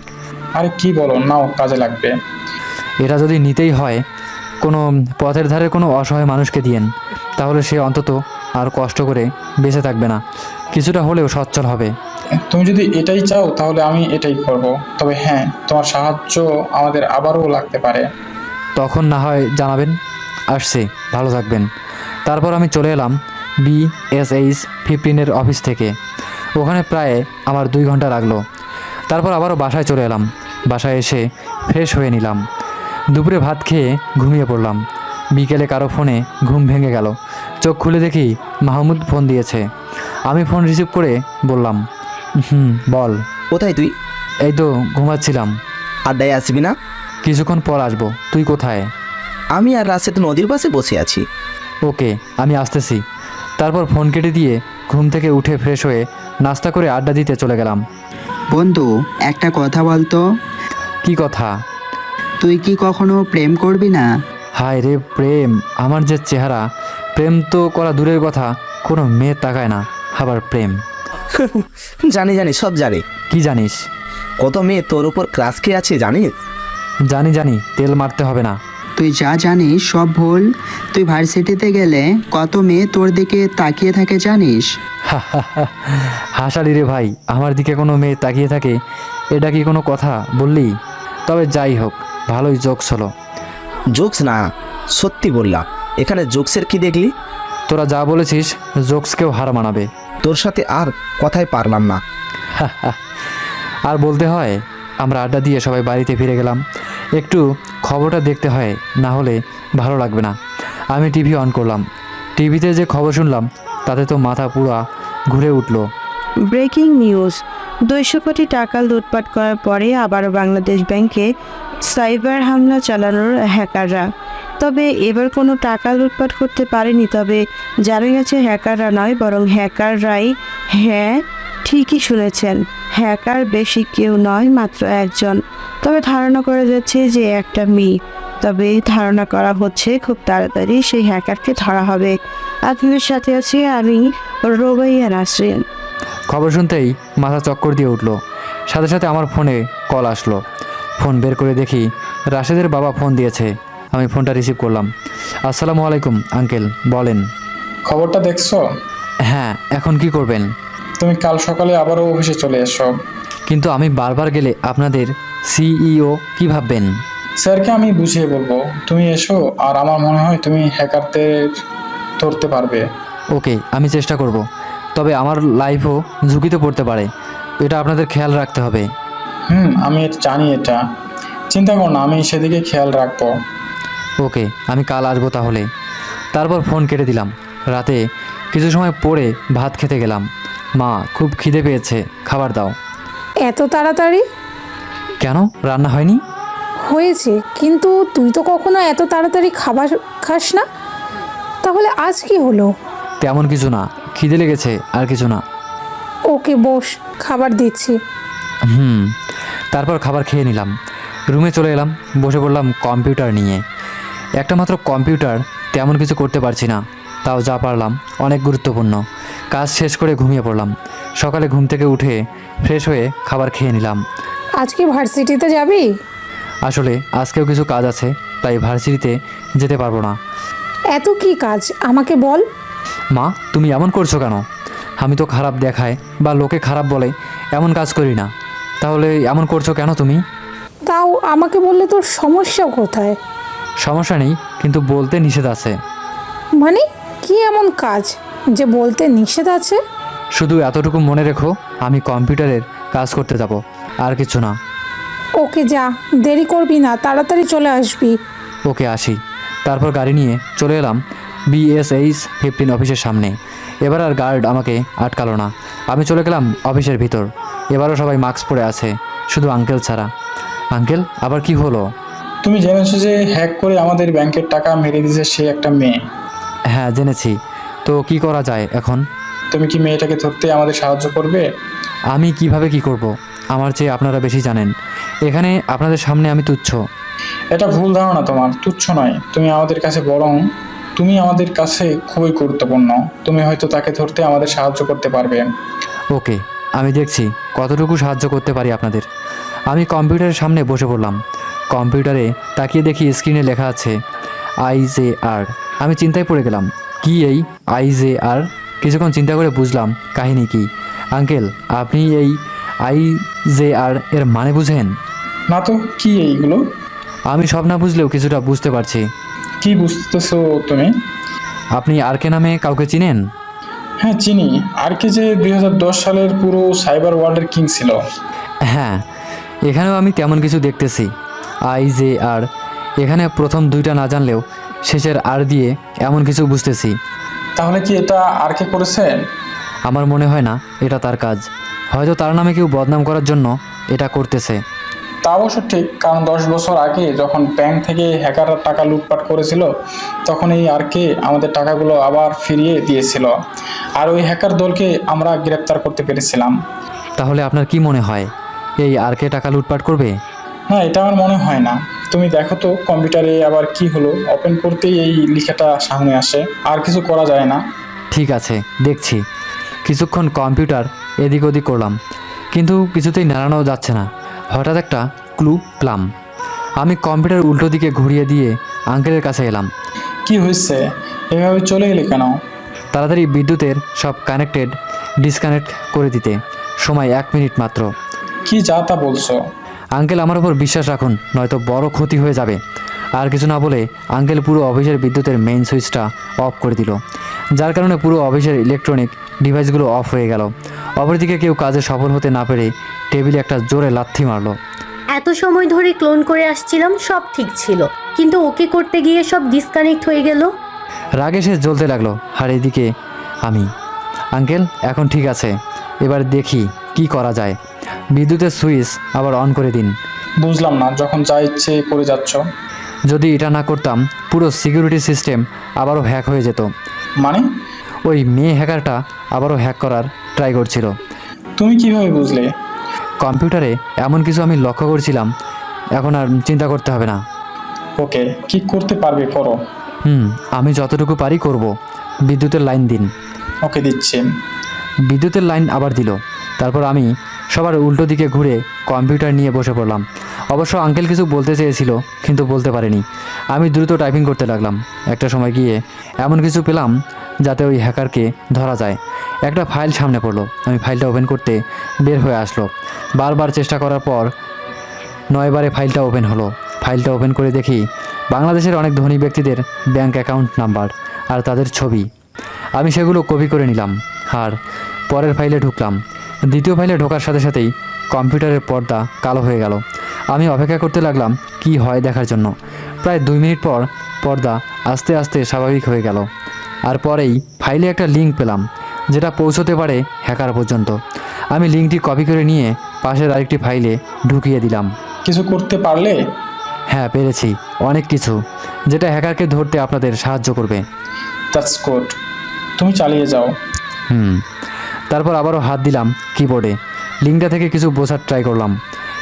আরে কি বলো, নাও, কাজে লাগবে। এটা যদি নিতেই হয় কোনো পথের ধারে কোনো অসহায় মানুষকে দিয়েন, তাহলে সে অন্তত আর কষ্ট করে বেঁচে থাকবে না, কিছুটা হলেও সচ্ছল হবে। তুমি যদি এটাই চাও তাহলে আমি এটাই করব। তবে হ্যাঁ, তোমার সাহায্য আমাদের আবারও লাগতে পারে। তখন না হয় জানাবেন। আসছি, ভালো থাকবেন। তারপর আমি চলে এলাম BSH-15 অফিস থেকে। ওখানে প্রায় আমার 2 ঘন্টা লাগলো। তারপর আবারও বাসায় চলে এলাম। বাসায় এসে ফ্রেশ হয়ে নিলাম। দুপুরে ভাত খেয়ে ঘুমিয়ে পড়লাম। বিকেলে কারো ফোনে ঘুম ভেঙে গেল। চোখ খুলে দেখি মাহমুদ ফোন দিয়েছে। আমি ফোন রিসিভ করে বললাম, বল। কোথায় তুই? এই তো ঘুমাচ্ছিলাম। আড্ডায় আসবি না? কিছুক্ষণ পর আসবো। তুই কোথায়? আমি আর রাশেদ নদীর পাশে বসে আছি। ওকে, আমি আসতেছি। তারপর ফোন কেটে দিয়ে ঘুম থেকে উঠে ফ্রেশ হয়ে নাস্তা করে আড্ডা দিতে চলে গেলাম। বন্ধু, একটা কথা বলতো, কি কথা? তুই কি কখনো প্রেম করবি না? হায় রে প্রেম, আমার যে চেহারা! প্রেম তো করা দূরের কথা, কোনো মেয়ে তাকায় না, আবার প্রেম। জানি জানি, সব জানি। কি জানিস? কত মেয়ে তোর উপর ক্রাশ খেয়ে আছে জানিস? জানি, তেল মারতে হবে না। তুই যা জানিস সব ভুল। তুই ভার্সিটিতে গেলে কত মেয়ে তোর দিকে তাকিয়ে থাকে জানিস? হাসালি রে ভাই, আমার দিকে কোনো মেয়ে তাকিয়ে থাকে, এটা কি কোনো কথা বললি? তবে যাই হোক, ভালোই জোকস হলো। জোকস না, সত্যি বললাম। এখানে জোকসের কি দেখলি? তোরা যা বলেছিস জোকসকেও হার মানাবে। তোর সাথে আর কথাই পারলাম না। আর বলতে হয়। আমরা আড্ডা দিয়ে সবাই বাড়িতে ফিরে গেলাম। একটু খবরটা দেখতে হয়, না হলে ভালো লাগবে না। আমি টিভি অন করলাম। টিভিতে যে খবর শুনলাম তাতে তো মাথা পুরা ঘুরে উঠল। ব্রেকিং নিউজ, 200 কোটি টাকা লুটপাট করার পরে আবারও বাংলাদেশ ব্যাংকে সাইবার হামলা চালানোর হ্যাকাররা। তবে এবার কোনো টাকা লুটপাট করতে পারেনি, তবে জানা গেছে হ্যাকাররা নয়, বরং হ্যাকাররাই। হ্যাঁ, ঠিকই শুনেছেন, হ্যাকার বেশি কেউ নয়, মাত্র একজন। তবে ধারণা করা যাচ্ছে যে একটা মেয়ে। তবে ধারণা করা হচ্ছে খুব তাড়াতাড়ি সেই হ্যাকারকে ধরা হবে। আপনাদের সাথে আছি আমি, রোবাইয়া নাসরিন। খবর শুনতেই মাথা চক্কর দিয়ে উঠল। সাথে সাথে আমার ফোনে কল আসলো। ফোন বের করে দেখি রাশেদের বাবা ফোন দিয়েছে। আমি ফোনটা রিসিভ করলাম। আসসালামু আলাইকুম আঙ্কেল, বলেন। খবরটা দেখছো? হ্যাঁ, এখন কি করবেন? তুমি কাল সকালে আবারও অফিসে চলে এসো। কিন্তু আমি বারবার গেলে আপনাদের CEO কি ভাববেন? স্যারকে আমি বুঝিয়ে বলবো। তুমি এসো, আর আমার মনে হয় তুমি হ্যাকারদের ধরতে পারবে। ওকে, আমি চেষ্টা করব। তবে আমার লাইফও ঝুঁকিতে পড়তে পারে, এটা আপনাদের খেয়াল রাখতে হবে। আমি জানি এটা। চিন্তা কর না, আমি সেদিকে খেয়াল রাখবো। ওকে, আমি কাল আসবো তাহলে। তারপর ফোন কেটে দিলাম। রাতে কিছু সময় পরে ভাত খেতে গেলাম। মা, খুব খিদে পেয়েছে, খাবার দাও। এত তাড়াতাড়ি? কেন, রান্না হয়নি? হয়েছে, কিন্তু তুই তো কখনো এত তাড়াতাড়ি খাবার খাস না। তাহলে আজ কি হলো? তেমন কিছু না, খিদে লেগেছে, আর কিছু না। ওকে, বস, খাবার দিচ্ছি। তারপর খাবার খেয়ে নিলাম। রুমে চলে এলাম, বসে পড়লাম কম্পিউটার নিয়ে। একটা মাত্র কম্পিউটার, তেমন কিছু করতে পারছি না, তাও যা পারলাম অনেক গুরুত্বপূর্ণ। কাজ শেষ করে ঘুমিয়ে পড়লাম। সকালে ঘুম থেকে উঠে ফ্রেশ হয়ে খাবার খেয়ে নিলাম। আজকে ভার্সিটিতে যাবি? আসলে আজকেও কিছু কাজ আছে, তাই ভার্সিটিতে যেতে পারবো না। এত কি কাজ আমাকে বল। মা, তুমি এমন করছো কেন? আমি তো খারাপ দেখায় বা লোকে খারাপ বলে এমন কাজ করি না। তাহলে এমন করছো কেন তুমি? তাও আমাকে বললে তোর সমস্যা কোথায়? সমস্যা নেই, কিন্তু বলতে নিষেধ আছে। মানে কি এমন কাজ যে বলতে নিষেধ আছে? শুধু এতটুকু মনে রেখো, আমি কম্পিউটারের কাজ করতে যাব, আর কিছু না। ওকে যা, দেরি করবি না, তাড়াতাড়ি চলে আসবি। ওকে আসি। তারপর গাড়ি নিয়ে চলে এলাম BSH 15 অফিসের সামনে। এবার আর গার্ড আমাকে আটকালো না। আমি চলে গেলাম অফিসের ভিতর। এবারও সবাই মাস্ক পরে আছে, শুধু আঙ্কেল ছাড়া। আঙ্কেল, আবার কি হলো? তুমি জেনেছো যে হ্যাক করে আমাদের ব্যাংকের টাকা মেরে দিয়েছে সে একটা মেয়ে। হ্যাঁ জেনেছি, তো কি করা যায় এখন? তুমি কি মেয়েটাকে ধরতে আমাদের সাহায্য করবে? আমি কিভাবে কি করব? আমার চেয়ে আপনারা বেশি জানেন। এখানে আপনাদের সামনে আমি তুচ্ছ। এটা ভুল ধারণা, তোমার তুচ্ছ নয়। তুমি আমাদের কাছে খুবই গুরুত্বপূর্ণ। তুমি হয়তো তাকে ধরতে আমাদের সাহায্য করতে পারবে। ওকে, আমি দেখছি কতটুকু সাহায্য করতে পারি আপনাদের। আমি কম্পিউটারের সামনে বসে পড়লাম। কম্পিউটারে তাকিয়ে দেখি স্ক্রিনে লেখা আছে IJR। আমি চিন্তায় পড়ে গেলাম, কি এই IJR? কিছুক্ষণ চিন্তা করে বুঝলাম কাহিনী কি। আঙ্কেল, আপনি এই IJR এর মানে বুঝেন? না তো, কি এইগুলো? আমি সব না বুঝলেও কিছুটা বুঝতে পারছি। কি বুঝতেছো তুমি? আপনি আরকে নামে কাউকে চিনেন? হ্যাঁ চিনি। আর কি যে 2010 সালের পুরো সাইবার ওয়ার্ল্ডের কিং ছিল। হ্যাঁ, এখানেও আমি তেমন কিছু দেখতেছি। IJR, এখানে প্রথম দুইটা না জানলেও শেষের আর দিয়ে এমন কিছু বুঝতেছি। তাহলে কি এটা আর কে করেছে? আমার মনে হয় না এটা তার কাজ। হয়তো তার নামে কেউ বদনাম করার জন্য এটা করতেছে। তা অবশ্য ঠিক, কারণ 10 বছর আগে যখন ব্যাংক থেকে হ্যাকাররা টাকা লুটপাট করেছিল, তখন এই আর কে আমাদের টাকাগুলো আবার ফিরিয়ে দিয়েছিল। আর ওই হ্যাকার দলকে আমরা গ্রেপ্তার করতে পেরেছিলাম। তাহলে আপনার কি মনে হয় এই আরকে টাকা লুটপাট করবে? না, এটা আমার মনে হয় না। তুমি দেখো তো কম্পিউটারে আবার কি হলো, ওপেন করতেই এই লেখাটা সামনে আসে। আর কিছু করা যায় না। ঠিক আছে, দেখছি। কিছুক্ষণ কম্পিউটার এদিক ওদিক করলাম, কিন্তু কিছুতেই নাড়ানো যাচ্ছে না। হঠাৎ একটা ক্লু পেলাম। আমি কম্পিউটার উল্টো দিকে ঘুরিয়ে দিয়ে আঙ্কেলের কাছে এলাম। কি হয়েছে? এভাবে চলে এলে কেন? তাড়াতাড়ি বিদ্যুতের সব কানেক্টেড ডিসকানেক্ট করে দিতে। সময় 1 মিনিট মাত্র। কি যা তা বলছো? আঙ্কেল, আমার উপর বিশ্বাস রাখুন, নয়তো বড় ক্ষতি হয়ে যাবে। আর কিছু না বলে আঙ্কেল পুরো অফিসের বিদ্যুতের মেইন সুইচটা অফ করে দিল, যার কারণে পুরো অফিসের ইলেকট্রনিক ডিভাইসগুলো অফ হয়ে গেল। অপরদিকে কেউ কাজে সফল হতে না পেরে টেবিলে একটা জোরে লাথি মারলো। এত সময় ধরে ক্লোন করে আসছিলাম, সব ঠিক ছিল, কিন্তু ওকে করতে গিয়ে সব ডিসকানেক্ট হয়ে গেল। রাগে সে জ্বলতে লাগলো। আর এদিকে আমি, আঙ্কেল এখন ঠিক আছে, এবার দেখি কি করা যায়। বিদ্যুতের সুইচ আবার অন করে দিন। বুঝলাম না, যখন যা ইচ্ছে করে যাচ্ছ। যদি এটা না করতাম পুরো সিকিউরিটি সিস্টেম আবারও হ্যাক হয়ে যেত। মানে? ওই মেয়ে হ্যাকারটা আবারও হ্যাক করার ট্রাই করছিল। তুমি কিভাবে বুঝলে? কম্পিউটারে এমন কিছু আমি লক্ষ্য করছিলাম। এখন আর চিন্তা করতে হবে না। ওকে, কি করতে পারবে করো। আমি যতটুকু পারি করব। বিদ্যুতের লাইন দিন। ওকে, দিচ্ছি। বিদ্যুতের লাইন আবার দিল। তারপর আমি সবার উল্টো দিকে ঘুরে কম্পিউটার নিয়ে বসে পড়লাম। অবশ্য আঙ্কেল কিছু বলতে চেয়েছিল, কিন্তু বলতে পারেনি। আমি দ্রুত টাইপিং করতে লাগলাম। একটা সময় গিয়ে এমন কিছু পেলাম যাতে ওই হ্যাকারকে ধরা যায়। একটা ফাইল সামনে পড়লো। আমি ফাইলটা ওপেন করতে বের হয়ে আসলো। বারবার চেষ্টা করার পর 9 বারে ফাইলটা ওপেন হলো। ফাইলটা ওপেন করে দেখি বাংলাদেশের অনেক ধনী ব্যক্তিদের ব্যাংক অ্যাকাউন্ট নাম্বার আর তাদের ছবি। আমি সেগুলো কপি করে নিলাম আর পরের ফাইলে ঢুকলাম। দ্বিতীয় ফাইলে ঢোকার সাথে সাথেই কম্পিউটারের পর্দা কালো হয়ে গেল। আমি অপেক্ষা করতে লাগলাম কি হয় দেখার জন্য। প্রায় 2 মিনিট পর পর্দা আস্তে আস্তে স্বাভাবিক হয়ে গেল। আর পরেই ফাইলে একটা লিঙ্ক পেলাম, যেটা পৌঁছতে পারে হ্যাকার পর্যন্ত। আমি লিঙ্কটি কপি করে নিয়ে পাশের আরেকটি ফাইলে ঢুকিয়ে দিলাম। কিছু করতে পারলে? হ্যাঁ, পেরেছি, অনেক কিছু, যেটা হ্যাকারকে ধরতে আপনাদের সাহায্য করবে। দ্যাটস গুড, তুমি চালিয়ে যাও। তারপর আবারও হাত দিলাম কিবোর্ডে। লিঙ্কটা থেকে কিছু বোঝার ট্রাই করলাম।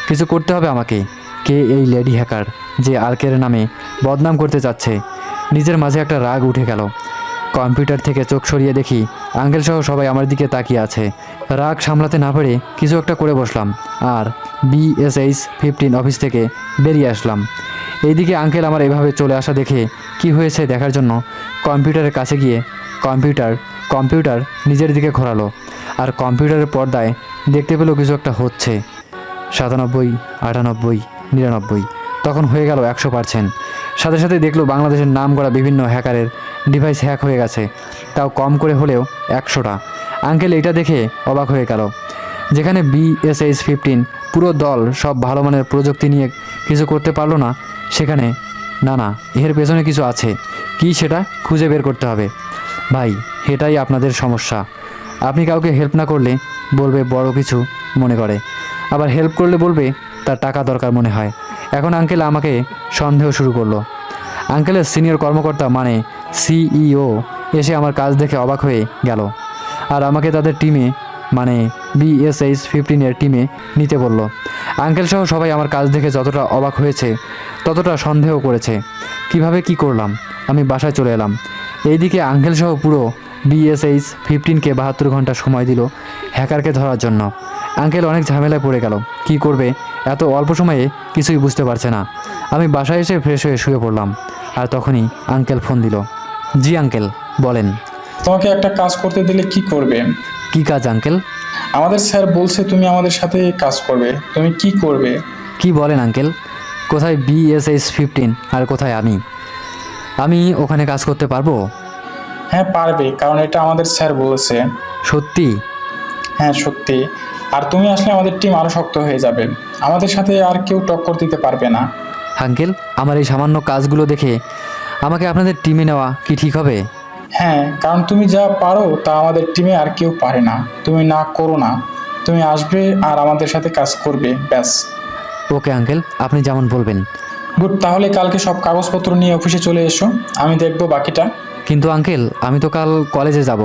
কিছু করতে হবে আমাকে। কে এই লেডি হ্যাকার যে আরকের নামে বদনাম করতে চাচ্ছে? নিজের মাঝে একটা রাগ উঠে গেল। কম্পিউটার থেকে চোখ সরিয়ে দেখি আঙ্কেল সহ সবাই আমার দিকে তাকিয়ে আছে। রাগ সামলাতে না পেরে কিছু একটা করে বসলাম আর BSH 15 অফিস থেকে বেরিয়ে আসলাম। এইদিকে আঙ্কেল আমার এভাবে চলে আসা দেখে কি হয়েছে দেখার জন্য কম্পিউটারের কাছে গিয়ে কম্পিউটার নিজের দিকে ঘোরালো। আর কম্পিউটারের পর্দায় দেখতে পেলো কিছু একটা হচ্ছে। 97, 98, 99, তখন হয়ে গেল 100%। সাথে সাথে দেখলো বাংলাদেশের নাম করা বিভিন্ন হ্যাকারের ডিভাইস হ্যাক হয়ে গেছে, তাও কম করে হলেও 100টা। আঙ্কেল এটা দেখে অবাক হয়ে গেল। যেখানে BSH-15 পুরো দল সব ভালো মানের প্রযুক্তি নিয়ে কিছু করতে পারলো না, সেখানে না না, এর পেছনে কিছু আছে। কি সেটা খুঁজে বের করতে হবে। ভাই, এটাই আপনাদের সমস্যা। আপনি কাউকে হেল্প না করলে বলবে বড় কিছু মনে করে, আবার হেল্প করলে বলবে তার টাকা দরকার মনে হয়। এখন আঙ্কেল আমাকে সন্দেহ শুরু করলো। আঙ্কেলের সিনিয়র কর্মকর্তা মানে CEO এসে আমার কাজ দেখে অবাক হয়ে গেল আর আমাকে তাদের টিমে মানে BSH-15 এর টিমে নিতে বলল। আঙ্কেল সহ সবাই আমার কাজ দেখে যতটা অবাক হয়েছে ততটা সন্দেহ করেছে। কিভাবে কি করলাম? আমি বাসায় চলে এলাম। এইদিকে আঙ্কেল সহ পুরো BSH-15কে 72 ঘন্টা সময় দিল হ্যাকারকে ধরার জন্য। আঙ্কেল অনেক ঝামেলায় পড়ে গেল। কি করবে এত অল্প সময়ে কিছুই বুঝতে পারছে না। আমি বাসায় এসে ফ্রেশ হয়ে শুয়ে পড়লাম আর তখনই আঙ্কেল ফোন দিল। জি আঙ্কেল, বলেন। তোমাকে একটা কাজ করতে দিলে কি করবে? কি কাজ আঙ্কেল? আমাদের স্যার বলছে তুমি আমাদের সাথে কাজ করবে, তুমি কি করবে? কি বলেন আঙ্কেল? কোথায় BSH-15 আর কোথায় আমি ওখানে কাজ করতে পারবো? হ্যাঁ পারবে, কারণ এটা আমাদের স্যার বলেছে। সত্যি? হ্যাঁ সত্যি। আর তুমি আসলে আমাদের টিম আরও শক্ত হয়ে যাবে, আমাদের সাথে আর কেউ টক্কর দিতে পারবে না। আঙ্কেল, আমার এই সামান্য কাজগুলো দেখে আমাকে আপনাদের টিমে নেওয়া কি ঠিক হবে? হ্যাঁ, কারণ তুমি যা পারো তা আমাদের টিমে আর কেউ পারে না। তুমি না করো না, তুমি আসবে আর আমাদের সাথে কাজ করবে, ব্যাস। ওকে আঙ্কেল, আপনি যেমন বলবেন। গুড, তাহলে কালকে সব কাগজপত্র নিয়ে অফিসে চলে এসো, আমি দেখবো বাকিটা। কিন্তু আঙ্কেল, আমি তো কাল কলেজে যাব।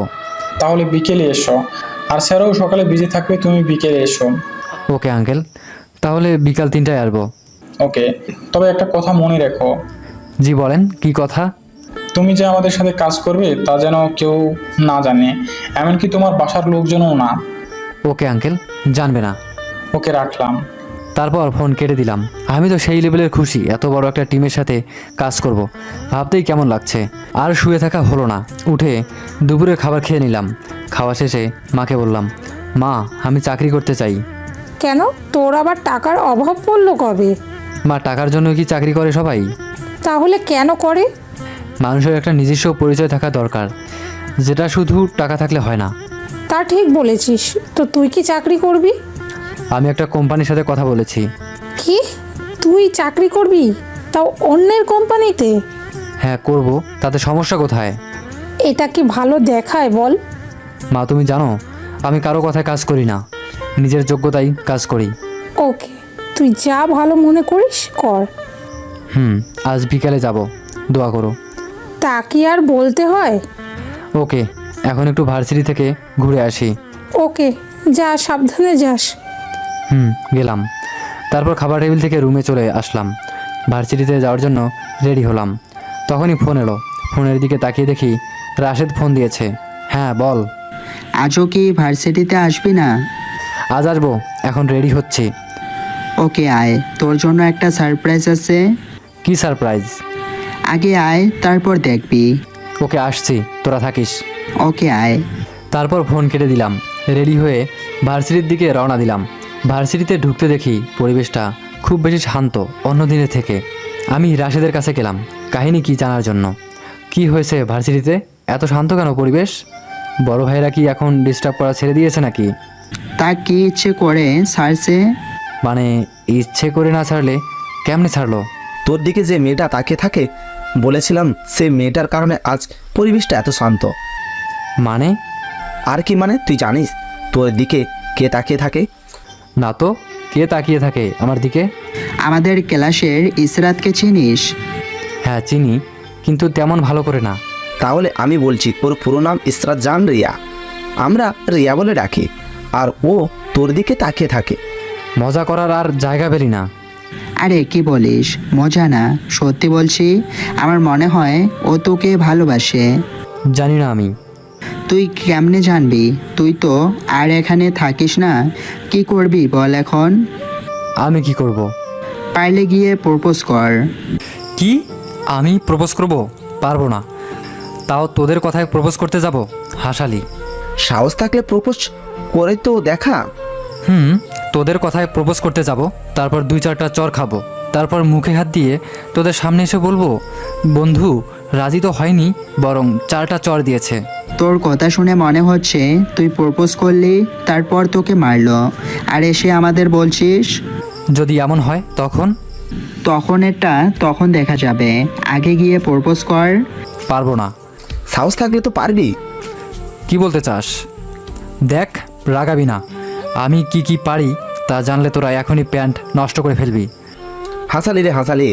তাহলে বিকেলে এসো, আর স্যারও সকালে বিজি থাকবে, তুমি বিকেলে এসো। ওকে আঙ্কেল, তাহলে বিকাল 3টায় আসবো। ওকে, তবে একটা কথা মনে রেখো। জি বলেন, কি কথা? তুমি যে আমাদের সাথে কাজ করবে তা যেন কেউ না জানে, এমনকি তোমার বাসার লোকজনও না। ওকে আঙ্কেল, জানবে না। ওকে, রাখলাম। তারপর ফোন কেটে দিলাম। আমি তো সেই লেভেলের খুশি, এত বড় একটা টিমের সাথে কাজ করব, ভাবতেই কেমন লাগছে। আর শুয়ে থাকা হলো না, উঠে দুপুরের খাবার খেয়ে নিলাম। খাওয়া শেষে মাকে বললাম, মা আমি চাকরি করতে চাই। কেন, তোর আবার টাকার অভাব পড়লো কবে? মা, টাকার জন্য কি চাকরি করে সবাই? তাহলে কেন করে? মানুষের একটা নিজস্ব পরিচয় থাকা দরকার, যেটা শুধু টাকা থাকলে হয় না। তা ঠিক বলেছিস। তো তুই কি চাকরি করবি? আমি একটা কোম্পানির সাথে কথা বলেছি। কি, তুই চাকরি করবি, তাও অন্যের কোম্পানিতে? হ্যাঁ করব, তাতে সমস্যা কোথায়? এটা কি ভালো দেখায় বল? মা তুমি জানো, আমি কারো কথায় কাজ করি না, নিজের যোগ্যতায় কাজ করি। ওকে, তুই যা ভালো মনে করিস কর। আজ বিকালে যাব, দোয়া করো। তা কি আর বলতে হয়? ওকে, এখন একটু ভার্সিটি থেকে ঘুরে আসি। ওকে, যা, সাবধানে যাস। গেলাম। তারপর খাবার টেবিল থেকে রুমে চলে আসলাম। ভার্সিটিতে যাওয়ার জন্য রেডি হলাম। তখনই ফোন এলো। ফোনের দিকে তাকিয়ে দেখি রাশেদ ফোন দিয়েছে। হ্যাঁ বল। আজও কি ভার্সিটিতে আসবি না? আজ আসবো, এখন রেডি হচ্ছি। ওকে আয়, তোর জন্য একটা সারপ্রাইজ আছে। কি সারপ্রাইজ? আগে আয়, তারপর দেখবি। ওকে আসছি, তোরা থাকিস। ওকে আয়। তারপর ফোন কেটে দিলাম। রেডি হয়ে ভার্সিটির দিকে রওনা দিলাম। ভার্সিটিতে ঢুকতে দেখি পরিবেশটা খুব বেশি শান্ত অন্য দিনের থেকে। আমি রাশেদের কাছে গেলাম কাহিনী কি জানার জন্য। কি হয়েছে ভার্সিটিতে, এত শান্ত কেন পরিবেশ? বড় ভাইরা কি এখন ডিস্টার্ব করা ছেড়ে দিয়েছে নাকি? তা কি ইচ্ছে করে ছাড়ছে? মানে ইচ্ছে করে না ছাড়লে কেমনে ছাড়লো? তোর দিকে যে মেয়েটা তাকিয়ে থাকে, বলেছিলাম সেই মেয়েটার কারণে আজ পরিবেশটা এত শান্ত। মানে? আর কি মানে, তুই জানিস তোর দিকে কে তাকিয়ে থাকে? না তো, কে তাকিয়ে থাকে আমার দিকে? আমাদের ক্লাসের ইসরাতকে চিনিস? হ্যাঁ চিনি, কিন্তু তেমন ভালো করে না। তাহলে আমি বলছি, তোর পুরো নাম ইসরাত জান রিয়া, আমরা রিয়া বলে ডাকি, আর ও তোর দিকে তাকিয়ে থাকে। মজা করার আর জায়গা পেলি না। আরে কি বলিস, মজা না, সত্যি বলছি। আমার মনে হয় ও তোকে ভালোবাসে। জানি না আমি। তুই কেমনে জানবি? তুই তো আর এখানে থাকিস না। কি করবি বল এখন? আমি কি করব? পারলে গিয়ে প্রপোজ কর। কি? আমি প্রপোজ করব? পারবো না। তাও তোদের কথায় প্রপোজ করতে যাব? হাসালি। সাহস থাকলে প্রপোজ করে তো দেখা। তোদের কথায় প্রপোজ করতে যাব, তারপর 2-4টা চর খাবো, তারপর মুখে হাত দিয়ে তোদের সামনে এসে বলবো, বন্ধু রাজি তো হয়নি, বরং 4টা চর দিয়েছে। তোর কথা শুনে মনে হচ্ছে তুই প্রপোজ করলি, তারপর তোকে মারলো, আর এসে আমাদের বলছিস। যদি এমন হয় তখন? তখন দেখা যাবে, আগে গিয়ে প্রপোজ কর। পারবো না। সাহস থাকলে তো পারবি। কি বলতে চাস? দেখ, রাগাবি না, আমি কি পারি তা জানলে তোরা এখনই প্যান্ট নষ্ট করে ফেলবি। হাসালি রে হাসালি,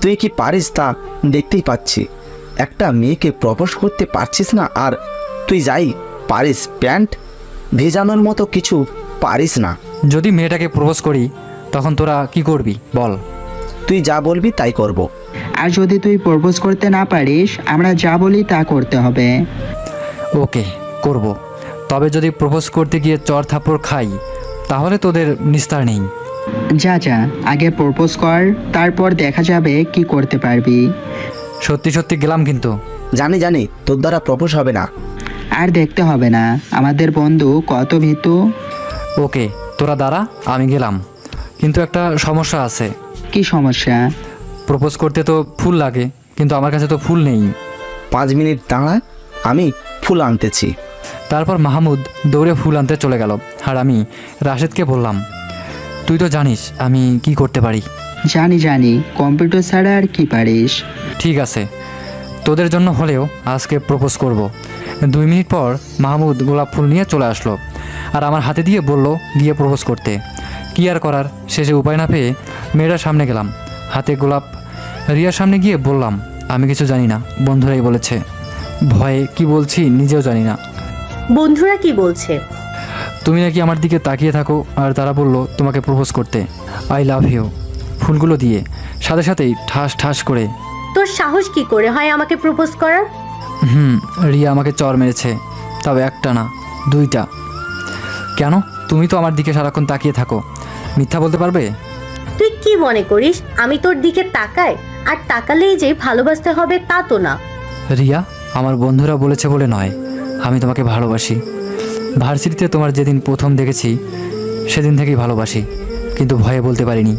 তুই কি পারিস তা দেখতেই পাচ্ছি। একটা মেয়েকে প্রপোজ করতে পারছিস না, আর তুই যাই পারিস প্যান্ট ভেজানোর মতো কিছু পারিস না। যদি মেয়েটাকে প্রপোজ করি তখন তোরা কি করবি বল? তুই যা বলবি তাই করব। আর যদি তুই প্রপোজ করতে না পারিস, আমরা যা বলি তা করতে হবে। ওকে, করব। তবে যদি প্রপোজ করতে গিয়ে চর থাপ্পড় খাই তাহলে তোদের নিস্তার নেই। যা আগে প্রপোজ কর, তারপর দেখা যাবে কি করতে পারবি। সত্যি সত্যি গেলাম কিন্তু। জানি তোর দ্বারা প্রপোজ হবে না। আর দেখতে হবে না, আমাদের বন্ধু কত ভীতু। ওকে, তোরা দাঁড়া, আমি গেলাম। কিন্তু একটা সমস্যা আছে। কি সমস্যা? প্রপোজ করতে তো ফুল লাগে, কিন্তু আমার কাছে তো ফুল নেই। 5 মিনিট দাঁড়া, আমি ফুল আনতেছি। তারপর মাহমুদ দৌড়ে ফুল আনতে চলে গেল, আর আমি রাশেদকে বললাম, তুই তো জানিস আমি কি করতে পারি। জানি, কম্পিউটার ছাড়া আর কি পারিস। ঠিক আছে, তোদের জন্য হলেও আজকে প্রপোজ করব। 2 মিনিট পর মাহমুদ গোলাপ ফুল নিয়ে চলে আসলো, আর আমার হাতে দিয়ে বলল গিয়ে প্রপোজ করতে। কি আর করার, শেষে উপায় না পেয়ে মেয়েটার সামনে গেলাম, হাতে গোলাপ। রিয়ার সামনে গিয়ে বললাম, আমি কিছু জানি না, বন্ধুরাই বলেছে। ভয়ে কি বলছি নিজেও জানি না। বন্ধুরা কি বলছে? তুমি নাকি আমার দিকে তাকিয়ে থাকো, আর তারা বলল তোমাকে প্রপোজ করতে। আই লাভ ইউ ফুলগুলো দিয়ে, সাথে সাথেই ঠাস ঠাস করে। তোর সাহস কি করে হয় আমাকে প্রপোজ করার? রিয়া আমাকে চর মেরেছে, তবে একটা না, 2টা। কেন? তুমি তো আমার দিকে সারাক্ষণ তাকিয়ে থাকো, মিথ্যা বলতে পারবে? তুই কি মনে করিস আমি তোর দিকে তাকাই, আর তাকালেই যে ভালোবাসতে হবে তা তো না। রিয়া, আমার বন্ধুরা বলেছে বলে নয়, আমি তোমাকে ভালোবাসি। ভার্সিটিতে তোমার যেদিন প্রথম দেখেছি সেদিন থেকেই ভালোবাসি, কিন্তু ভয়ে বলতে পারিনি।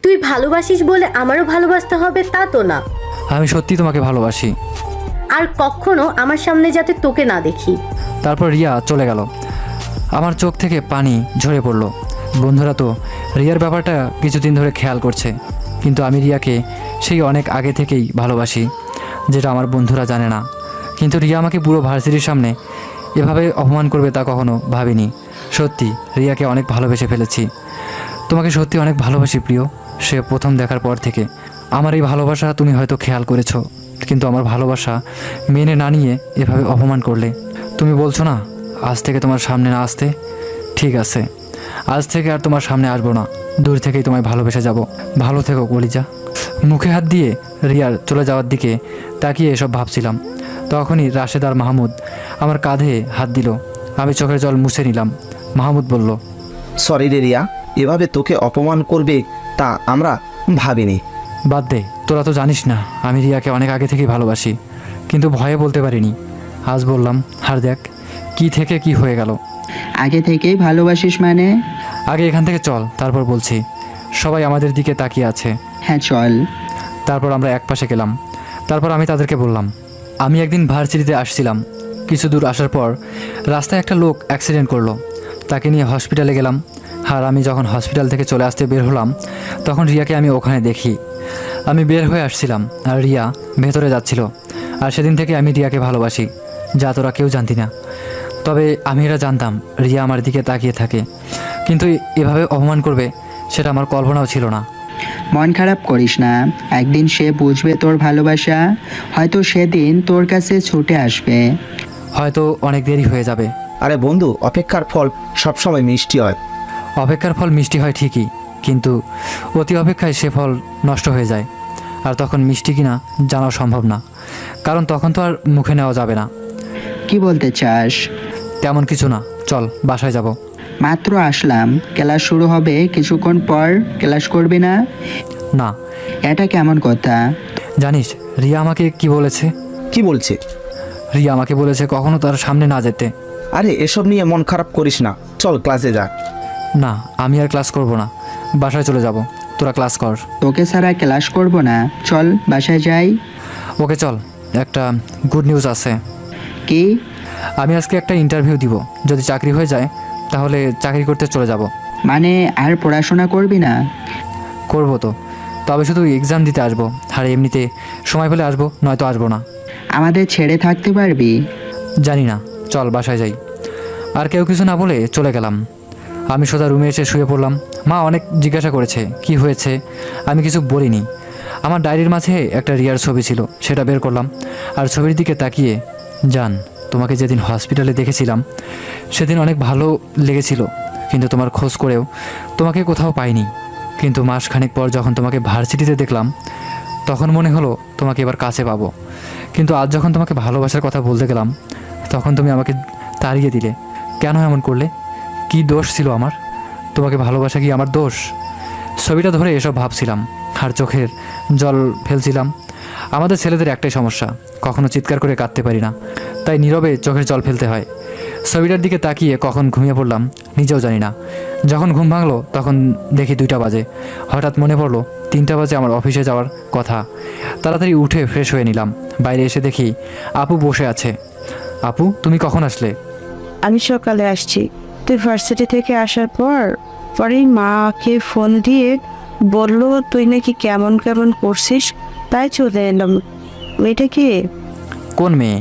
তুই ভালোবাসিস বলে আমারও ভালোবাসতে হবে তা তো না। আমি সত্যি তোমাকে ভালোবাসি। আর কখনো আমার সামনে যাতে তোকে না দেখি। তারপর রিয়া চলে গেল, আমার চোখ থেকে পানি ঝরে পড়ল। বন্ধুরা তো রিয়ার ব্যাপারটা কিছুদিন ধরে খেয়াল করছে, কিন্তু আমি রিয়াকে সেই অনেক আগে থেকেই ভালোবাসি, যেটা আমার বন্ধুরা জানে না। কিন্তু রিয়া আমাকে পুরো ভার্সিটির সামনে এভাবে অপমান করবে তা কখনো ভাবিনি। সত্যি রিয়াকে অনেক ভালোবেসে ফেলেছি। তোমাকে সত্যি অনেক ভালোবাসি প্রিয়, সে প্রথম দেখার পর থেকে। আমার এই ভালোবাসা তুমি হয়তো খেয়াল করেছো, কিন্তু আমার ভালোবাসা মেনে না নিয়ে এভাবে অপমান করলে। তুমি বলছো না আজ থেকে তোমার সামনে না আসতে? ঠিক আছে, আজ থেকে আর তোমার সামনে আসবো না, দূর থেকেই তোমায় ভালোবেসে যাব। ভালো থেকো কলিজা। মুখে হাত দিয়ে রিয়ার চলে যাওয়ার দিকে তাকিয়ে এসব ভাবছিলাম, তখনই রাশেদ আর মাহমুদ আমার কাঁধে হাত দিল। আমি চোখের জল মুছে নিলাম। মাহমুদ বলল, সরি রে রিয়া, এভাবে তোকে অপমান করবে তা আমরা ভাবিনি। বাদ দে, তোরা তো জানিস না আমি রিয়াকে অনেক আগে থেকেই ভালোবাসি, কিন্তু ভয়ে বলতে পারিনি। আজ বললাম, আর দেখ কি থেকে কি হয়ে গেল। আগে থেকেই ভালোবাসিস মানে? আগে এখান থেকে চল, তারপর বলছি। সবাই আমাদের দিকে তাকিয়ে আছে। হ্যাঁ চল। তারপর আমরা এক পাশে গেলাম। তারপর আমি তাদেরকে বললাম, আমি একদিন ভার্সিটিতে আসছিলাম। কিছু দূর আসার পর রাস্তায় একটা লোক অ্যাক্সিডেন্ট করলো, তাকে নিয়ে হসপিটালে গেলাম। আর আমি যখন হসপিটাল থেকে চলে আসতে বের হলাম, তখন রিয়াকে আমি ওখানে দেখি। আমি বের হয়ে আসছিলাম আর রিয়া ভেতরে যাচ্ছিল। আর সেদিন থেকে আমি রিয়াকে ভালোবাসি, যা তোরা কেউ জানতি না। তবে আমি এটা জানতাম রিয়া আমার দিকে তাকিয়ে থাকে, কিন্তু এভাবে অপমান করবে সেটা আমার কল্পনাও ছিল না। মন খারাপ করিস না, একদিন সে বুঝবে তোর ভালোবাসা, হয়তো সেদিন তোর কাছে ছুটে আসবে। হয়তো অনেক দেরি হয়ে যাবে। আরে বন্ধু, অপেক্ষার ফল সবসময় মিষ্টি হয়। অপেক্ষার ফল মিষ্টি হয় ঠিকই, কিন্তু অতি অপেক্ষায় সে ফল নষ্ট হয়ে যায়। আর তখন মিষ্টি কিনা জানাও সম্ভব না, কারণ তখন তো আর মুখে নেওয়া যাবে না। কি বলতে চাস? তেমন কিছু না, চল বাসায় যাব। মাত্র আসলাম, ক্লাস শুরু হবে কিছুক্ষণ পর, ক্লাস করবি না? না। এটা কেমন কথা? জানিস রিয়া আমাকে কি বলেছে? কি বলছে? রিয়া আমাকে বলেছে কখনো তার সামনে না যেতে। আরে এসব নিয়ে মন খারাপ করিস না, চল ক্লাসে যা। না, আমি আর ক্লাস করব না, বাসায় চলে যাব। তোরা ক্লাস কর। তোকে ছাড়া ক্লাস করব না, চল বাসায় যাই। ওকে চল, একটা গুড নিউজ আছে। কি? আমি আজকে একটা ইন্টারভিউ দিব, যদি চাকরি হয়ে যায় তাহলে চাকরি করতে চলে যাব। মানে আর পড়াশোনা করবি না? করব তো, তবে শুধু এক্সাম দিতে আসবো, আর এমনিতে সময় পেলে আসবো, নয়তো আসবো না। আমাদের ছেড়ে থাকতে পারবি? জানি না, চল বাসায় যাই। আর কেউ কিছু না বলে চলে গেলাম। আমি সোজা রুমে এসে শুয়ে পড়লাম। মা অনেক জিজ্ঞাসা করেছে কি হয়েছে, আমি কিছু বলিনি। আমার ডায়েরির মাঝে একটা রিয়ার ছবি ছিল, সেটা বের করলাম আর ছবির দিকে তাকিয়ে, জান, তোমাকে যেদিন হসপিটালে দেখেছিলাম সেদিন অনেক ভালো লেগেছিল, কিন্তু তোমার খোঁজ করেও তোমাকে কোথাও পাইনি। কিন্তু মাসখানেক পর যখন তোমাকে ভার্সিটিতে দেখলাম তখন মনে হলো তোমাকে এবার কাছে পাবো। কিন্তু আজ যখন তোমাকে ভালোবাসার কথা বলতে গেলাম তখন তুমি আমাকে তাড়িয়ে দিলে। কেন এমন করলে? কি দোষ ছিল আমার? তোমাকে ভালোবাসা কি আমার দোষ? ছবিটা ধরে এসব ভাবছিলাম আর চোখের জল ফেলছিলাম। আমাদের ছেলেদের একটাই সমস্যা, কখনো চিৎকার করে কাঁদতে পারি না, তাই নীরবে চোখের জল ফেলতে হয়। ছবিটার দিকে তাকিয়ে কখন ঘুমিয়ে পড়লাম নিজেও জানি না। যখন ঘুম ভাঙলো তখন দেখি 2টা বাজে। হঠাৎ মনে পড়লো 3টা বাজে আমার অফিসে যাওয়ার কথা। তাড়াতাড়ি উঠে ফ্রেশ হয়ে নিলাম। বাইরে এসে দেখি আপু বসে আছে। আপু, তুমি কখন আসলে? আমি সকালে আসছি। তুই ভার্সিটি থেকে আসার পরেই মাকে ফোন দিয়ে বললো তুই নাকি কেমন কেমন করছিস, তাই চলে এলাম। মেয়েটা কি? কোন মেয়ে?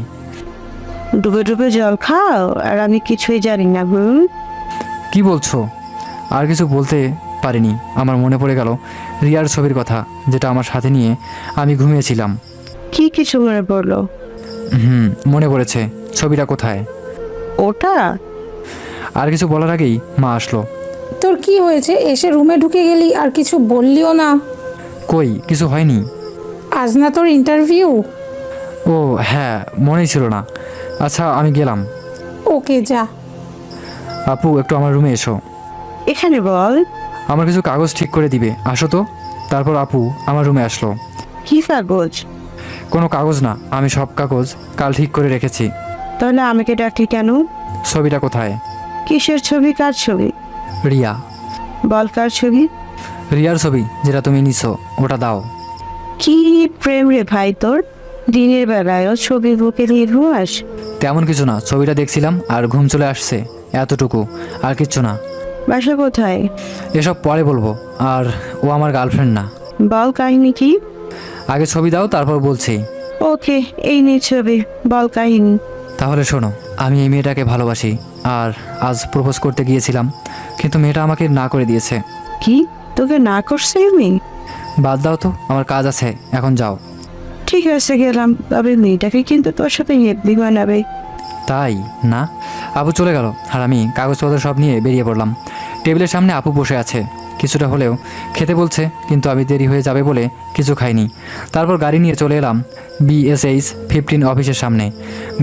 ডুবে ডুবে জল খাও আর আমি কিছুই জানি না। কি বলছো? আর কিছু বলতে পারিনি। আমার মনে পড়ে গেল রিয়ার ছবির কথা, যেটা আমার সাথে নিয়ে আমি ঘুমিয়েছিলাম। কি কিছু মনে পড়লো? মনে পড়েছে। ছবিটা কোথায়? ওটা? আর কিছু বলার আগেই মা আসলো। তোর কি হয়েছে? এসে রুমে ঢুকে গেলি আর কিছু বললিও না। কই, কিছু হয়নি। আজ না তোর ইন্টারভিউ? ও হ্যাঁ, মনেই ছিল না। আচ্ছা, আমি গেলাম। ওকে, যা। আপু, একটু আমার রুমে এসো। এখানে বল। আমার কিছু কাগজ ঠিক করে দিবে, আসো তো। তারপর আপু আমার রুমে আসলো। কি কাগজ? কোনো কাগজ না, আমি সব কাগজ কাল ঠিক করে রেখেছি। তাহলে আমাকে ডাকলি কেন? ছবিটা কোথায়? কিসের ছবি? কার ছবি? রিয়া। বল কার ছবি? রিয়ার ছবি, যেটা তুমি নিছো, ওটা দাও। কি প্রেম রে ভাই তোর, দিনের বেলায়ও ছবি বুকে নিয়ে ঘুমাস? তেমন কিছু না, ছবিটা দেখছিলাম আর ঘুম চলে আসছে, এতটুকু, আর কিচ্ছু না। বাসা কোথায়? এসব পরে বলবো। আর ও আমার গার্লফ্রেন্ড না। বল কাহিনী কি? আগে ছবি দাও, তারপর বলছি। ওকে, এই নে ছবি, বল কাহিনী। তাহলে শোনো, আমি এই মেয়েটাকে ভালোবাসি আর আজ প্রপোজ করতে গিয়েছিলাম, কিন্তু মেয়েটা আমাকে না করে দিয়েছে। কি, তোকে না করছে আমি? বাদ দাও তো, আমার কাজ আছে, এখন যাও। ঠিক আছে গেলাম, তবে মেয়েটাকে কিন্তু তোর সাথে হেব্বি বানাবে। তাই না? আপু চলে গেল আর আমি কাগজপত্র সব নিয়ে বেরিয়ে পড়লাম। টেবিলের সামনে আপু বসে আছে, কিছুটা হলেও খেতে বলছে, কিন্তু আমি দেরি হয়ে যাবে বলে কিছু খাইনি। তারপর গাড়ি নিয়ে চলে এলাম BSH 15 অফিসের সামনে।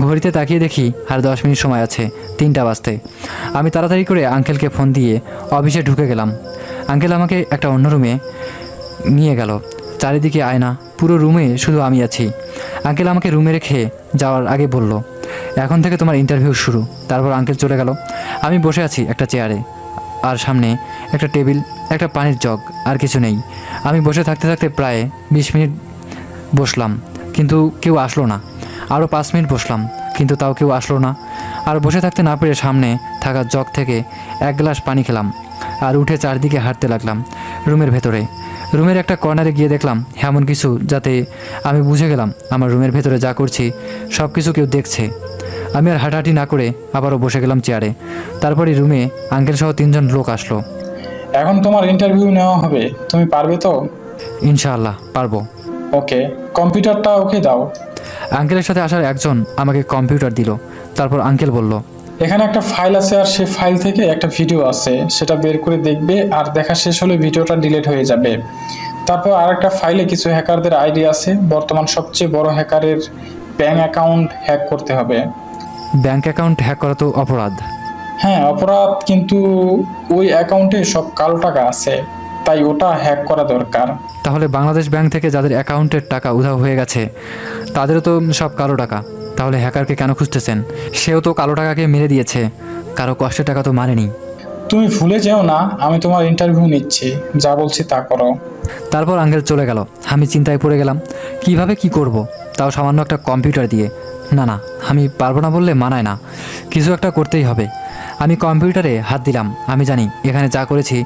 ঘড়িতে তাকিয়ে দেখি আর 10 মিনিট সময় আছে 3টা বাজতে। আমি তাড়াতাড়ি করে আঙ্কেলকে ফোন দিয়ে অফিসে ঢুকে গেলাম। আঙ্কেল আমাকে একটা অন্য রুমে নিয়ে গেল। চারিদিকে আয়না, পুরো রুমে শুধু আমি আছি। আঙ্কেল আমাকে রুমে রেখে যাওয়ার আগে বলল, এখন থেকে তোমার ইন্টারভিউ শুরু। তারপর আঙ্কেল চলে গেল। আমি বসে আছি একটা চেয়ারে, আর সামনে একটা টেবিল, একটা পানির জগ, আর কিছু নেই। আমি বসে থাকতে থাকতে প্রায় 20 মিনিট বসলাম, কিন্তু কেউ আসলো না। আরও 5 মিনিট বসলাম, কিন্তু তাও কেউ আসলো না। আর বসে থাকতে না পেরে সামনে থাকা জগ থেকে 1 গ্লাস পানি খেলাম আর উঠে চারদিকে হাঁটতে লাগলাম রুমের ভেতরে। রুমের একটা কর্নারে গিয়ে দেখলাম এমন কিছু, যাতে আমি বুঝে গেলাম আমার রুমের ভেতরে যা করছি সব কিছু কেউ দেখছে। আমি আর হাঁটাহাঁটি না করে আবারও বসে গেলাম চেয়ারে। তারপরে রুমে আঙ্কেল সহ 3 জন লোক আসলো। এখন তোমার ইন্টারভিউ নেওয়া হবে, তুমি পারবে তো? ইনশাআল্লাহ পারবো। ওকে, কম্পিউটারটা ওকে দাও। আঙ্কেলের সাথে আসার একজন আমাকে কম্পিউটার দিল। তারপর আঙ্কেল বলল, এখানে একটা ফাইল আছে আর সেই ফাইল থেকে একটা ভিডিও আছে, সেটা বের করে দেখবে আর দেখা শেষ হলে ভিডিওটা ডিলিট হয়ে যাবে। তারপর আরেকটা ফাইলে কিছু হ্যাকারদের আইডি আছে। বর্তমান সবচেয়ে বড় হ্যাকারের ব্যাঙ্ক অ্যাকাউন্ট হ্যাক করতে হবে। ব্যাংক অ্যাকাউন্ট হ্যাক করা তো অপরাধ। হ্যাঁ অপরাধ, কিন্তু ওই অ্যাকাউন্টে সব কালো টাকা আছে, তাই ওটা হ্যাক করা দরকার। তাহলে বাংলাদেশ ব্যাংক থেকে যাদের অ্যাকাউন্টের টাকা উধাও হয়ে গেছে তাদেরও তো সব কালো টাকা, তাহলে হ্যাকারকে কেন খুঁজতেছেন? সেও তো কালো টাকাকে মেরে দিয়েছে, কারো কষ্টের টাকা তো মারেনি। তুমি ভুলে যেও না, আমি তোমার ইন্টারভিউ নিচ্ছি, যা বলছি তা করো। তারপর আঙ্কেল চলে গেল। আমি চিন্তায় পড়ে গেলাম, কিভাবে কি করব, তাও সামান্য একটা কম্পিউটার দিয়ে। না না, আমি পারবো না বললে মানায় না, কিছু একটা করতেই হবে। আমি কম্পিউটারে হাত দিলাম। আমি জানি এখানে যা করেছি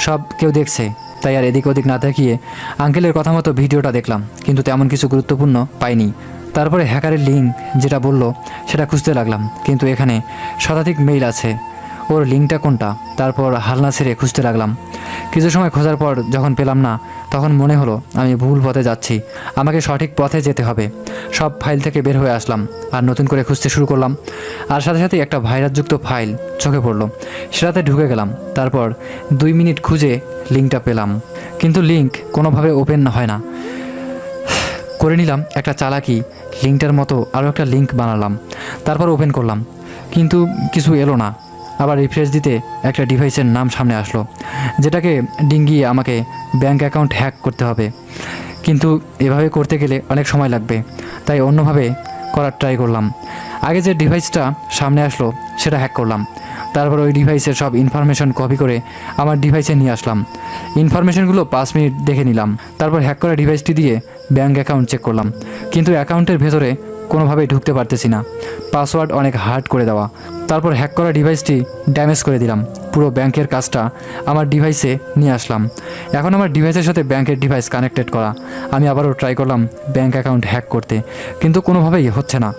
সব কেউ দেখছে, তাই আর এদিক ওদিক না তাকিয়ে আঙ্কেলের কথা মতো ভিডিওটা দেখলাম, কিন্তু তেমন কিছু গুরুত্বপূর্ণ পাইনি। তারপরে হ্যাকারের লিঙ্ক যেটা বলল সেটা খুঁজতে লাগলাম, কিন্তু এখানে শতাধিক মেইল আছে, ওর লিঙ্কটা কোনটা? তারপর হালনা ছেড়ে খুঁজতে লাগলাম। কিছু সময় খোঁজার পর যখন পেলাম না, তখন মনে হলো আমি ভুল পথে যাচ্ছি, আমাকে সঠিক পথে যেতে হবে। সব ফাইল থেকে বের হয়ে আসলাম আর নতুন করে খুঁজতে শুরু করলাম। আর সাথে সাথে একটা ভাইরাসযুক্ত ফাইল চোখে পড়লো, সেটাতে ঢুকে গেলাম। তারপর 2 মিনিট খুঁজে লিঙ্কটা পেলাম, কিন্তু লিঙ্ক কোনোভাবে ওপেন হয় না। করে নিলাম একটা চালাকি, লিঙ্কটার মতো আরও একটা লিঙ্ক বানালাম, তারপর ওপেন করলাম, কিন্তু কিছু এলো না। আবার রিফ্রেশ দিতে একটা ডিভাইসের নাম সামনে আসলো, যেটাকে ডিঙ্গিয়ে আমাকে ব্যাঙ্ক অ্যাকাউন্ট হ্যাক করতে হবে। কিন্তু এভাবে করতে গেলে অনেক সময় লাগবে, তাই অন্যভাবে করার ট্রাই করলাম। আগে যে ডিভাইসটা সামনে আসলো সেটা হ্যাক করলাম, তারপর ওই ডিভাইসের সব ইনফরমেশন কপি করে আমার ডিভাইসে নিয়ে আসলাম। ইনফরমেশনগুলো 5 মিনিট দেখে নিলাম, তারপর হ্যাক করা ডিভাইসটি দিয়ে ব্যাঙ্ক অ্যাকাউন্ট চেক করলাম, কিন্তু অ্যাকাউন্টের ভেতরে কোনোভাবেই ঢুকতে পারতেছি না, পাসওয়ার্ড অনেক হার্ড করে দেওয়া। তারপর হ্যাক করা ডিভাইসটি ড্যামেজ করে দিলাম, পুরো ব্যাংকের কাজটা আমার ডিভাইসে নিয়ে আসলাম। এখন আমার ডিভাইসের সাথে ব্যাংকের ডিভাইস কানেক্টেড করা। আমি আবারও ট্রাই করলাম ব্যাংক অ্যাকাউন্ট হ্যাক করতে, কিন্তু কোনোভাবেই হচ্ছে না।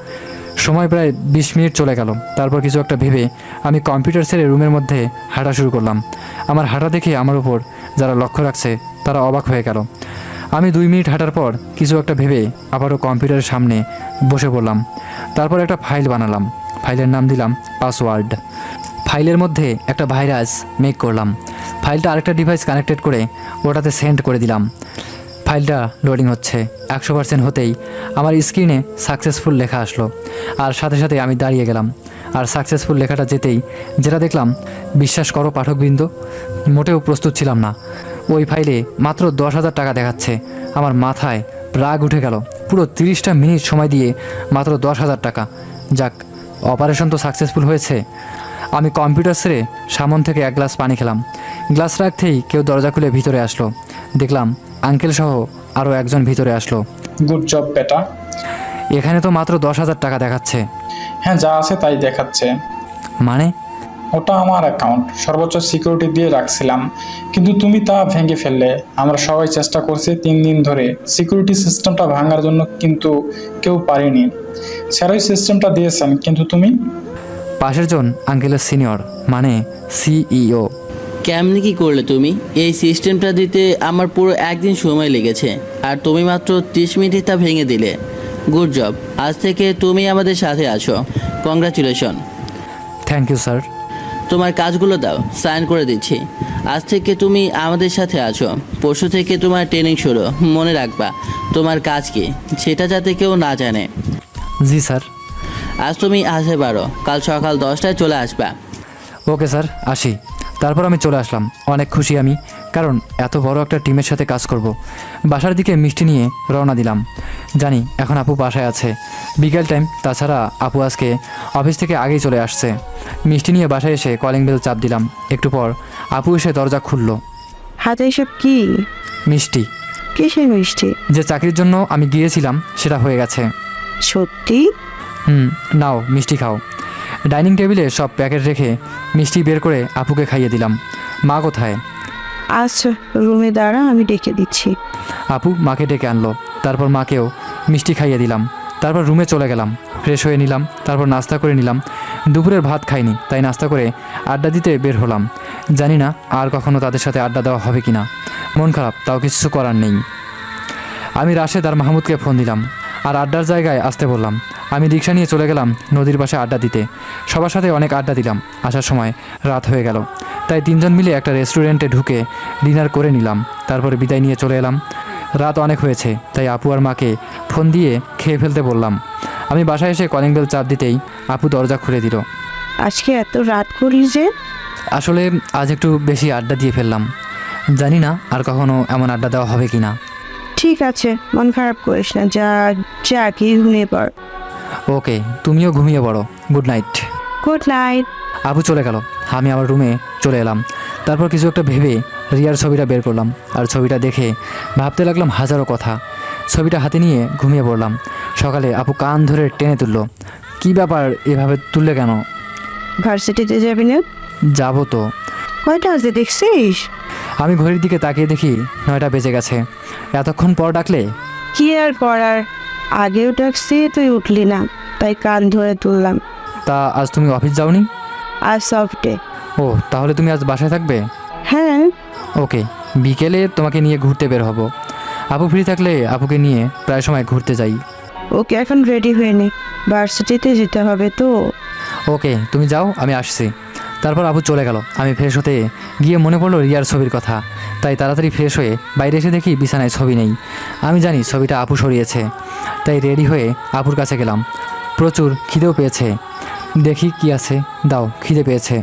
সময় প্রায় 20 মিনিট চলে গেল। তারপর কিছু একটা ভেবে আমি কম্পিউটার ছেড়ে রুমের মধ্যে হাঁটা শুরু করলাম। আমার হাঁটা দেখে আমার উপর যারা লক্ষ্য রাখছে তারা অবাক হয়ে গেল। আমি 2 মিনিট হাঁটার পর কিছু একটা ভেবে আবারও কম্পিউটারের সামনে বসে পড়লাম। তারপর একটা ফাইল বানালাম, ফাইলের নাম দিলাম পাসওয়ার্ড। ফাইলের মধ্যে একটা ভাইরাস মেক করলাম, ফাইলটা আরেকটা ডিভাইস কানেক্টেড করে ওটাতে সেন্ড করে দিলাম। ফাইলটা লোডিং হচ্ছে, 100% হতেই আমার স্ক্রিনে সাকসেসফুল লেখা আসলো, আর সাথে সাথে আমি দাঁড়িয়ে গেলাম। আর সাকসেসফুল লেখাটা যেতেই যেটা দেখলাম, বিশ্বাস করো পাঠকবৃন্দ, মোটেও প্রস্তুত ছিলাম না। ওই ফাইলে মাত্র 10,000 টাকা দেখাচ্ছে। আমার মাথায় রাগ উঠে গেল। পুরো 30টা মিনিট সময় দিয়ে মাত্র 10,000 টাকা। যাক, অপারেশন তো সাকসেসফুল হয়েছে। আমি কম্পিউটার ছেড়ে সামন থেকে 1 গ্লাস পানি খেলাম। গ্লাস রাখতেই কেউ দরজা খুলে ভিতরে আসলো। দেখলাম আঙ্কেল সহ আরও একজন ভিতরে আসলো। গুড জব বেটা। এখানে তো মাত্র 10,000 টাকা দেখাচ্ছে। হ্যাঁ, যা আছে তাই দেখাচ্ছে। মানে? ওটা আমার অ্যাকাউন্ট, সর্বোচ্চ সিকিউরিটি দিয়ে রাখছিলাম, কিন্তু তুমি তা ভেঙে ফেললে। আমরা সবাই চেষ্টা করছি 3 দিন ধরে সিকিউরিটি সিস্টেমটা ভাঙার জন্য, কিন্তু কেউ পারেনি। স্যারই সিস্টেমটা দিয়েছেন, কিন্তু তুমি। পাশের জন আঙ্কেলের সিনিয়র, মানে সিইও। কেমনি কি করলে তুমি? এই সিস্টেমটা দিতে আমার পুরো 1 দিন সময় লেগেছে, আর তুমি মাত্র 30 মিনিটে তা ভেঙে দিলে। গুড জব, আজ থেকে তুমি আমাদের সাথে আছো। কংগ্রাচুলেশন। Thank you sir. তোমার কাজগুলো দাও, সাইন করে দিচ্ছি। আজ থেকে তুমি আমাদের সাথে আছো। পরশু থেকে তোমার ট্রেনিং শুরু। মনে রাখবা তোমার কাজ কি, সেটা যাতে কেউ না জানে। জি স্যার। আজ তুমি আসতে পারো, কাল সকাল 10টায় চলে আসবা। ওকে স্যার, আসি। তারপর আমি চলে আসলাম। অনেক খুশি আমি, কারণ এত বড় একটা টিমের সাথে কাজ করব। বাসার দিকে মিষ্টি নিয়ে রওনা দিলাম। জানি এখন আপু বাসায় আছে, বিকেল টাইম, তাছাড়া আপু আজকে অফিস থেকে আগেই চলে আসছে। মিষ্টি নিয়ে বাসায় এসে কলিং বেল চাপ দিলাম। একটু পর আপু এসে দরজা খুললো। হাতে এসব কি? মিষ্টি। কিসের মিষ্টি? যে চাকরির জন্য আমি গিয়েছিলাম সেটা হয়ে গেছে। সত্যি? নাও মিষ্টি খাও। ডাইনিং টেবিলে সব প্যাকেট রেখে মিষ্টি বের করে আপুকে খাইয়ে দিলাম। মা কোথায়? আচ্ছা, রুমে দাঁড়া, আমি ডেকে দিচ্ছি। আপু মাকে ডেকে আনলো। তারপর মাকেও মিষ্টি খাইয়ে দিলাম। তারপর রুমে চলে গেলাম, ফ্রেশ হয়ে নিলাম। তারপর নাস্তা করে নিলাম। দুপুরের ভাত খাইনি, তাই নাস্তা করে আড্ডা দিতে বের হলাম। জানি না আর কখনো তাদের সাথে আড্ডা দেওয়া হবে কি না। মন খারাপ, তাও কিছু করার নেই। আমি রাশেদ আর মাহমুদকে ফোন দিলাম আর আড্ডার জায়গায় আসতে বললাম। আমি রিক্সা নিয়ে চলে গেলাম নদীর পাশে আড্ডা দিতে। সবার সাথে অনেক আড্ডা দিলাম। আসার সময় রাত হয়ে গেল, তাই 3 জন মিলে একটা রেস্টুরেন্টে ঢুকে ডিনার করে নিলাম। তারপরে বিদায় নিয়ে চলে এলাম। রাত অনেক হয়েছে, তাই আপু আর মাকে ফোন দিয়ে খেয়ে ফেলতে বললাম। আমি বাসায় এসে কলিং বেল চাপ দিতেই আপু দরজা খুলে দিল। আজকে এত রাত করলি যে? আসলে আজ একটু বেশি আড্ডা দিয়ে ফেললাম। জানি না আর কখনো এমন আড্ডা দেওয়া হবে কি না। ঠিক আছে, মন খারাপ করিস না, যা যা কি ঘুমিয়ে পড়। ওকে, তুমিও ঘুমিয়ে পড়ো। Good night. Good night. আপু চলে গেল, আমি আমার রুমে চলে এলাম। তারপর কিছু একটা ভেবে রিয়ার ছবিটা বের করলাম, আর ছবিটা দেখে ভাবতে লাগলাম হাজারো কথা। ছবিটা হাতে নিয়ে ঘুমিয়ে পড়লাম। সকালে আপু কান ধরে টেনে তুললো। কি ব্যাপার, এভাবে তুললে কেন? ভার্সিটিতে যাবি না? যাবো তো। কয়টা আছে দেখছিস? আমি ঘড়ির দিকে তাকিয়ে দেখি 9টা বেজে গেছে। এতক্ষণ পর ডাকলে? কি আর করার, আগেও ডাকছি তুই উঠলি না, তাই কান ধরে তুললাম। তা আজ তুমি অফিস যাওনি? আজ সফট ডে। ও, তাহলে তুমি আজ বাসায় থাকবে? হ্যাঁ। ওকে, বিকেলে তোমাকে নিয়ে ঘুরতে বের হব। আপু ফ্রি থাকলে আপুকে নিয়ে প্রায় সময় ঘুরতে যাই। ওকে, এখন রেডি হয়ে নে, ভার্সিটিতে যেতে হবে তো। ওকে, তুমি যাও, আমি আসছি। তারপর আপু চলে গেল। আমি ফ্রেশ হতে গিয়ে মনে পড়লো রিয়ার ছবির কথা, তাই তাড়াতাড়ি ফ্রেশ হয়ে বাইরে এসে দেখি বিছানায় ছবি নেই। আমি জানি ছবিটা আপু সরিয়েছে, তাই রেডি হয়ে আপুর কাছে গেলাম। প্রচুর খিদেও পেয়েছে, দেখি কি আছে, দাও, খিদে পেয়েছে।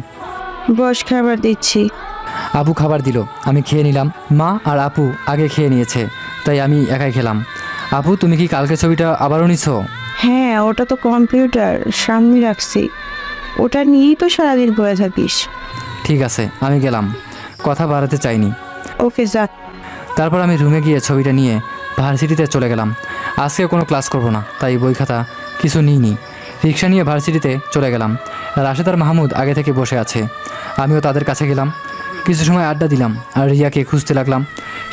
বস, খাবার দিচ্ছি। আপু খাবার দিল, আমি খেয়ে নিলাম। মা আর আপু আগে খেয়ে নিয়েছে, তাই আমি একাই খেলাম। আপু, তুমি কি কালকে ছবিটা আবারও নিছো? হ্যাঁ, ওটা তো কম্পিউটার সামনে রাখছি, ওটা নিয়েই তো সারাদিন পড়ে থাকিস। ঠিক আছে, আমি গেলাম, কথা বাড়াতে চাইনি। ওকে, যা। তারপর আমি রুমে গিয়ে ছবিটা নিয়ে ভার্সিটিতে চলে গেলাম। আজকে কোনো ক্লাস করব না, তাই বই খাতা কিছু নিইনি। রিক্সা নিয়ে ভার্সিটিতে চলে গেলাম। রাশেদ আর মাহমুদ আগে থেকে বসে আছে, আমিও তাদের কাছে গেলাম। কিছু সময় আড্ডা দিলাম আর রিয়াকে খুঁজতে লাগলাম।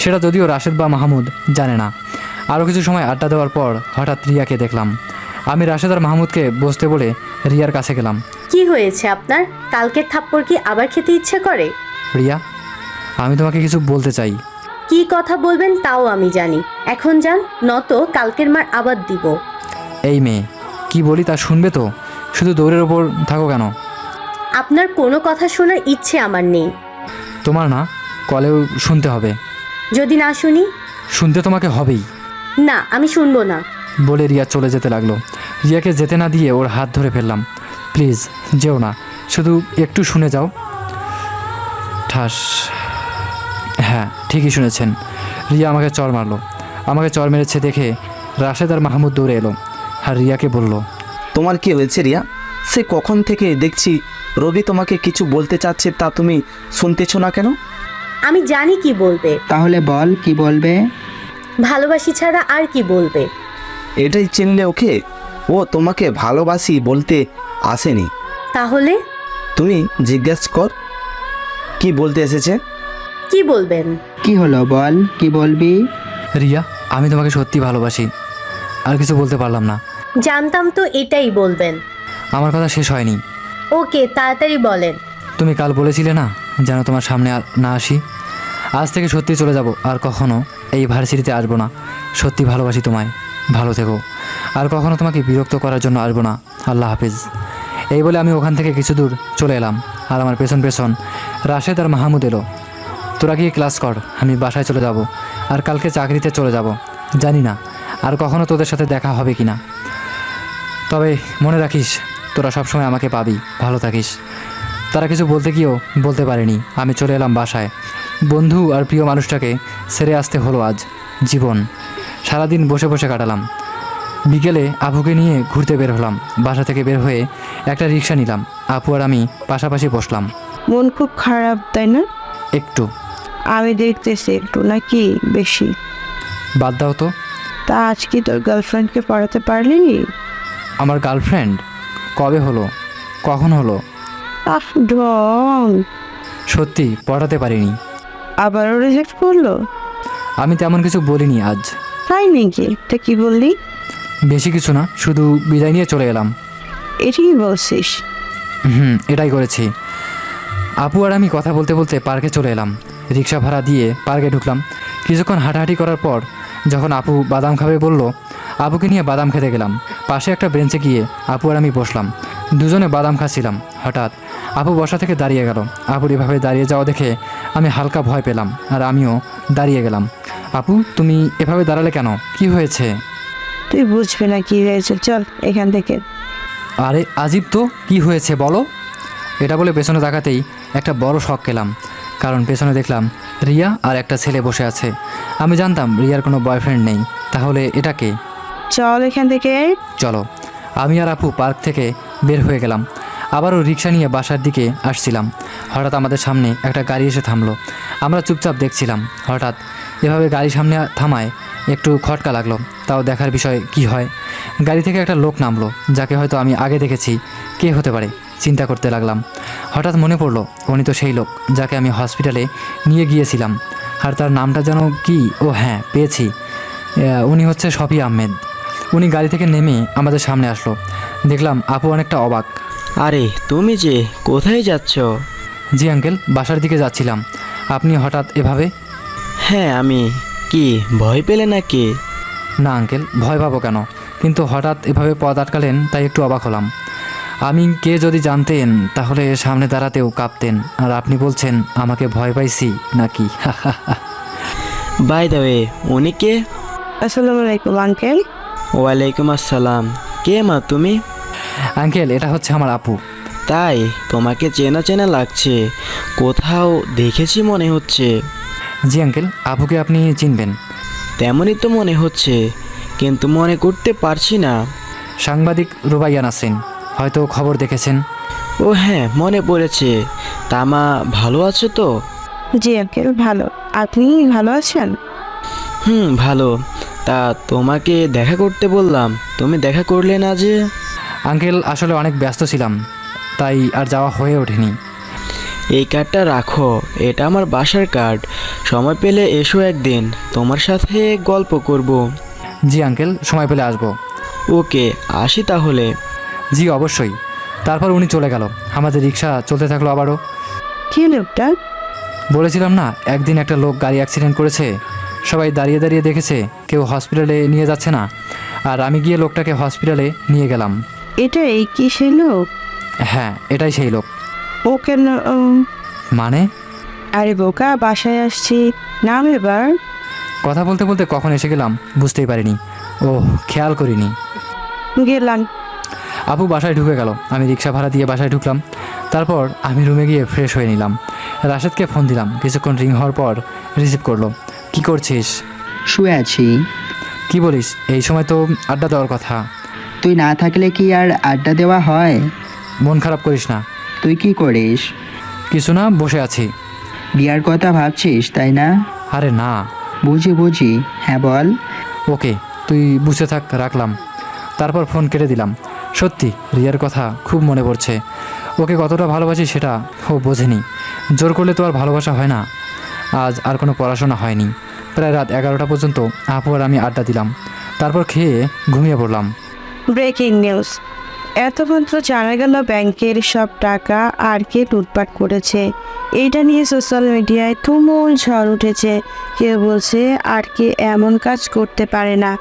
সেটা যদিও রাশেদ বা মাহমুদ জানে না। আরও কিছু সময় আড্ডা দেওয়ার পর হঠাৎ রিয়াকে দেখলাম। আমি রাশেদ আর মাহমুদকে বসতে বলে রিয়ার কাছে গেলাম। কি হয়েছে আপনার? কালকের থাপ্পড় কি আবার খেতে ইচ্ছে করে? রিয়া, আমি তোমাকে কিছু বলতে চাই। কি কথা বলবেন তাও আমি জানি। এখন যান, নত কালকের মার আবার দিব। এই মেয়ে, কি বলি তা শুনবে তো, শুধু দৌড়ের ওপর থাকো কেন? আপনার কোনো কথা শোনার ইচ্ছে আমার নেই। তোমার না, কলেও শুনতে হবে। যদি না শুনি? শুনতে তোমাকে হবেই। না, আমি শুনবো না। বলে রিয়া চলে যেতে লাগলো। রিয়াকে যেতে না দিয়ে ওর হাত ধরে ফেললাম। প্লিজ যেও না, শুধু একটু শুনে যাও। ঠাস। হ্যাঁ, ঠিকই শুনেছেন, রিয়া আমাকে চড় মারলো। আমাকে চড় মেরেছে দেখে রাশেদ আর মাহমুদ দৌড়ে এলো আর রিয়াকে বলল, তোমার কি হয়েছে রিয়া? সে কখন থেকে দেখছি রবি তোমাকে কিছু বলতে চাচ্ছে, তা তুমি শুনতেছো না কেন? আমি জানি কি বলবে। তাহলে বল, কি বলবে? ভালোবাসি ছাড়া আর কি বলবে? এটাই চিনলে ওকে? ও তোমাকে ভালোবাসি বলতে আসেনি। তাহলে? তুমি জিজ্ঞেস কর কি বলতে এসেছে। কি বলবেন? কি হলো বল, কি বলবি? রিয়া, আমি তোমাকে সত্যি ভালোবাসি। আর কিছু বলতে পারলাম না। জানতাম তো এটাই বলবেন। আমার কথা শেষ হয়নি। ওকে, তাড়াতাড়ি বলেন। তুমি কাল বলেছিলে না যেন তোমার সামনে আর না আসি? আজ থেকে সত্যি চলে যাব, আর কখনো এই ভার্সিটিতে আসবো না। সত্যি ভালোবাসি তোমায়, ভালো থেকো। আর কখনো তোমাকে বিরক্ত করার জন্য আসবো না। আল্লাহ হাফিজ। এই বলে আমি ওখান থেকে কিছু দূর চলে এলাম, আর আমার পেছন পেছন রাশেদ আর মাহমুদ এলো। তোরা গিয়ে ক্লাস কর, আমি বাসায় চলে যাব, আর কালকে চাকরিতে চলে যাব। জানি না আর কখনো তোদের সাথে দেখা হবে কি না, তবে মনে রাখিস তোরা সবসময় আমাকে পাবি। ভালো থাকিস। তারা কিছু বলতে গিয়েও বলতে পারেনি। আমি চলে এলাম বাসায়। বন্ধু আর প্রিয় মানুষটাকে ছেড়ে আসতে হলো আজ। জীবন সারাদিন বসে বসে কাটালাম। বিকেলে আপুকে নিয়ে ঘুরতে বের হলাম। বাসা থেকে বের হয়ে একটা রিক্সা নিলাম। আপু আর আমি পাশাপাশি বসলাম। মন খুব খারাপ, তাই না? একটু। আমি দেখতেছি একটু, নাকি বেশি? বাদ দাও তো। তা আজ কি তোর গার্লফ্রেন্ডকে পড়াতে পারলি? আমার গার্লফ্রেন্ড কবে হলো, কখন হলো? আহ, ঢং। সত্যি পড়াতে পারিনি। আবারও রিজেক্ট করলো? আমি তেমন কিছু বলিনি আজ। তাই নাকি? তা কি বললি? বেশি কিছু না, শুধু বিদায় নিয়ে চলে এলাম। এটাই বলছিস? এটাই করেছি। আপু আর আমি কথা বলতে বলতে পার্কে চলে এলাম। রিক্সা ভাড়া দিয়ে পার্কে ঢুকলাম। কিছুক্ষণ হাঁটাহাঁটি করার পর যখন আপু বাদাম খাবে বলল, আপুকে নিয়ে বাদাম খেতে গেলাম। পাশে একটা বেঞ্চে গিয়ে আপু আর আমি বসলাম। দুজনে বাদাম খাচ্ছিলাম। হঠাৎ আপু বসা থেকে দাঁড়িয়ে গেল। আপুর এভাবে দাঁড়িয়ে যাওয়া দেখে আমি হালকা ভয় পেলাম, আর আমিও দাঁড়িয়ে গেলাম। আপু, তুমি এভাবে দাঁড়ালে কেন? কি হয়েছে? তুই বুঝবি না কি হয়েছে, চল এখান থেকে। আরে আজিব তো, কি হয়েছে বলো? এটা বলে পেছনে তাকাতেই একটা বড় শক খেলাম, কারণ পেছনে দেখলাম রিয়া আর একটা ছেলে বসে আছে। আমি জানতাম রিয়ার কোনো বয়ফ্রেন্ড নেই, তাহলে এটা কে? চল এখান থেকে। চলো। আমি আর আপু পার্ক থেকে বের হয়ে গেলাম। আবারও রিক্সা নিয়ে বাসার দিকে আসছিলাম। হঠাৎ আমাদের সামনে একটা গাড়ি এসে থামলো। আমরা চুপচাপ দেখছিলাম। হঠাৎ এভাবে গাড়ি সামনে থামায় একটু খটকা লাগলো। তাও দেখার বিষয় কি হয়। গাড়ি থেকে একটা লোক নামলো, যাকে হয়তো আমি আগে দেখেছি। কে হতে পারে চিন্তা করতে লাগলাম। হঠাৎ মনে পড়লো উনি তো সেই লোক যাকে আমি হসপিটালে নিয়ে গিয়েছিলাম। আর তার নামটা যেন কি, ও হ্যাঁ পেয়েছি, উনি হচ্ছে শফি আহমেদ। উনি গাড়ি থেকে নেমে আমাদের সামনে আসলো। দেখলাম আপু অনেকটা অবাক। আরে তুমি যে কোথায় যাচ্ছ? জি আঙ্কেল, বাসার দিকে যাচ্ছিলাম। আপনি হঠাৎ এভাবে? হ্যাঁ আমি। কি ভয় পেলে নাকি? না আঙ্কেল, ভয় পাবো কেন, কিন্তু হঠাৎ এভাবে পথ আটকালেন তাই একটু অবাক হলাম। আমি কে যদি জানতেন তাহলে সামনে দাঁড়াতেও কাঁপতেন। আর আপনি বলছেন আমাকে ভয় পাইছি নাকি? বাই দ্য ওয়ে, উনি কে? আসসালামু আলাইকুম আঙ্কেল। ওয়ালাইকুম আসসালাম। কে মা তুমি? আঙ্কেল, এটা হচ্ছে আমার আপু। তাই তোমাকে চেনা চেনা লাগছে, কোথাও দেখেছি মনে হচ্ছে। জি আঙ্কেল, আপুকে আপনি চিনবেন? তেমনই তো মনে হচ্ছে, কিন্তু মনে করতে পারছি না। সাংবাদিক রুবাইয়া নাসরিন, হয়তো খবর দেখেছেন। ও হ্যাঁ, মনে পড়েছে। তা মা ভালো আছো তো? জি আঙ্কেল, ভালো। আপনি ভালো আছেন? ভালো। তা তোমাকে দেখা করতে বললাম, তুমি দেখা করলে না যে? আঙ্কেল, আসলে অনেক ব্যস্ত ছিলাম, তাই আর যাওয়া হয়ে ওঠেনি। এই কার্ডটা রাখো, এটা আমার বাসার কার্ড। সময় পেলে এসো একদিন, তোমার সাথে গল্প করব। জি আঙ্কেল, সময় পেলে আসবো। ওকে, আসি তাহলে। জি অবশ্যই। তারপর উনি চলে গেল। আমাদের রিক্সা চলতে থাকলো আবারও। কি লোকটা? বলেছিলাম না একদিন একটা লোক গাড়ি অ্যাক্সিডেন্ট করেছে, সবাই দাঁড়িয়ে দাঁড়িয়ে দেখেছে, কেউ হসপিটালে নিয়ে যাচ্ছে না। আর আমি গিয়ে লোকটাকে হসপিটালে নিয়ে গেলাম। এটা এই কি সেই লোক? হ্যাঁ, এটাই সেই লোক। ও কেন? মানে? আরে বোকা, বাসায় আসছি, নাম এবার। কথা বলতে বলতে কখন এসে গেলাম বুঝতেই পারিনি। ও খেয়াল করিনি। গেলাম। আপু বাসায় ঢুকে গেল। আমি রিক্সা ভাড়া দিয়ে বাসায় ঢুকলাম। তারপর আমি রুমে গিয়ে ফ্রেশ হয়ে নিলাম। রাশেদকে ফোন দিলাম। কিছুক্ষণ রিং হওয়ার পর রিসিভ করলো। কি করছিস? শুয়ে আছি। কি বলিস, এই সময় তো আড্ডা দেওয়ার কথা। তুই না থাকলে কি আর আড্ডা দেওয়া হয়? মন খারাপ করিস না। তুই কি করিস? কিছু না, বসে আছি। বিয়ার কথা ভাবছিস তাই না? আরে না। বুঝি বুঝি, হ্যাঁ বল। ওকে, তুই বুঝে থাক, রাখলাম। তারপর ফোন কেটে দিলাম। সত্যি রিয়ার কথা খুব মনে পড়ছে। ওকে কতটা ভালোবাসি সেটা ও বোঝেনি। জোর করলে তো আর ভালোবাসা হয় না। আজ আর কোনো পড়াশোনা হয়নি। প্রায় রাত 11টা পর্যন্ত আপু আর আমি আড্ডা দিলাম। তারপর খেয়ে ঘুমিয়ে পড়লাম। Breaking news. এতক্ষণ তো জানা গেল ব্যাংকের সব টাকা আর কে লুটপাট করেছে। এইটা নিয়ে সোশ্যাল মিডিয়ায় তুমুল ঝড় উঠেছে। কেউ বলছে আর কে এমন কাজ করতে পারে না,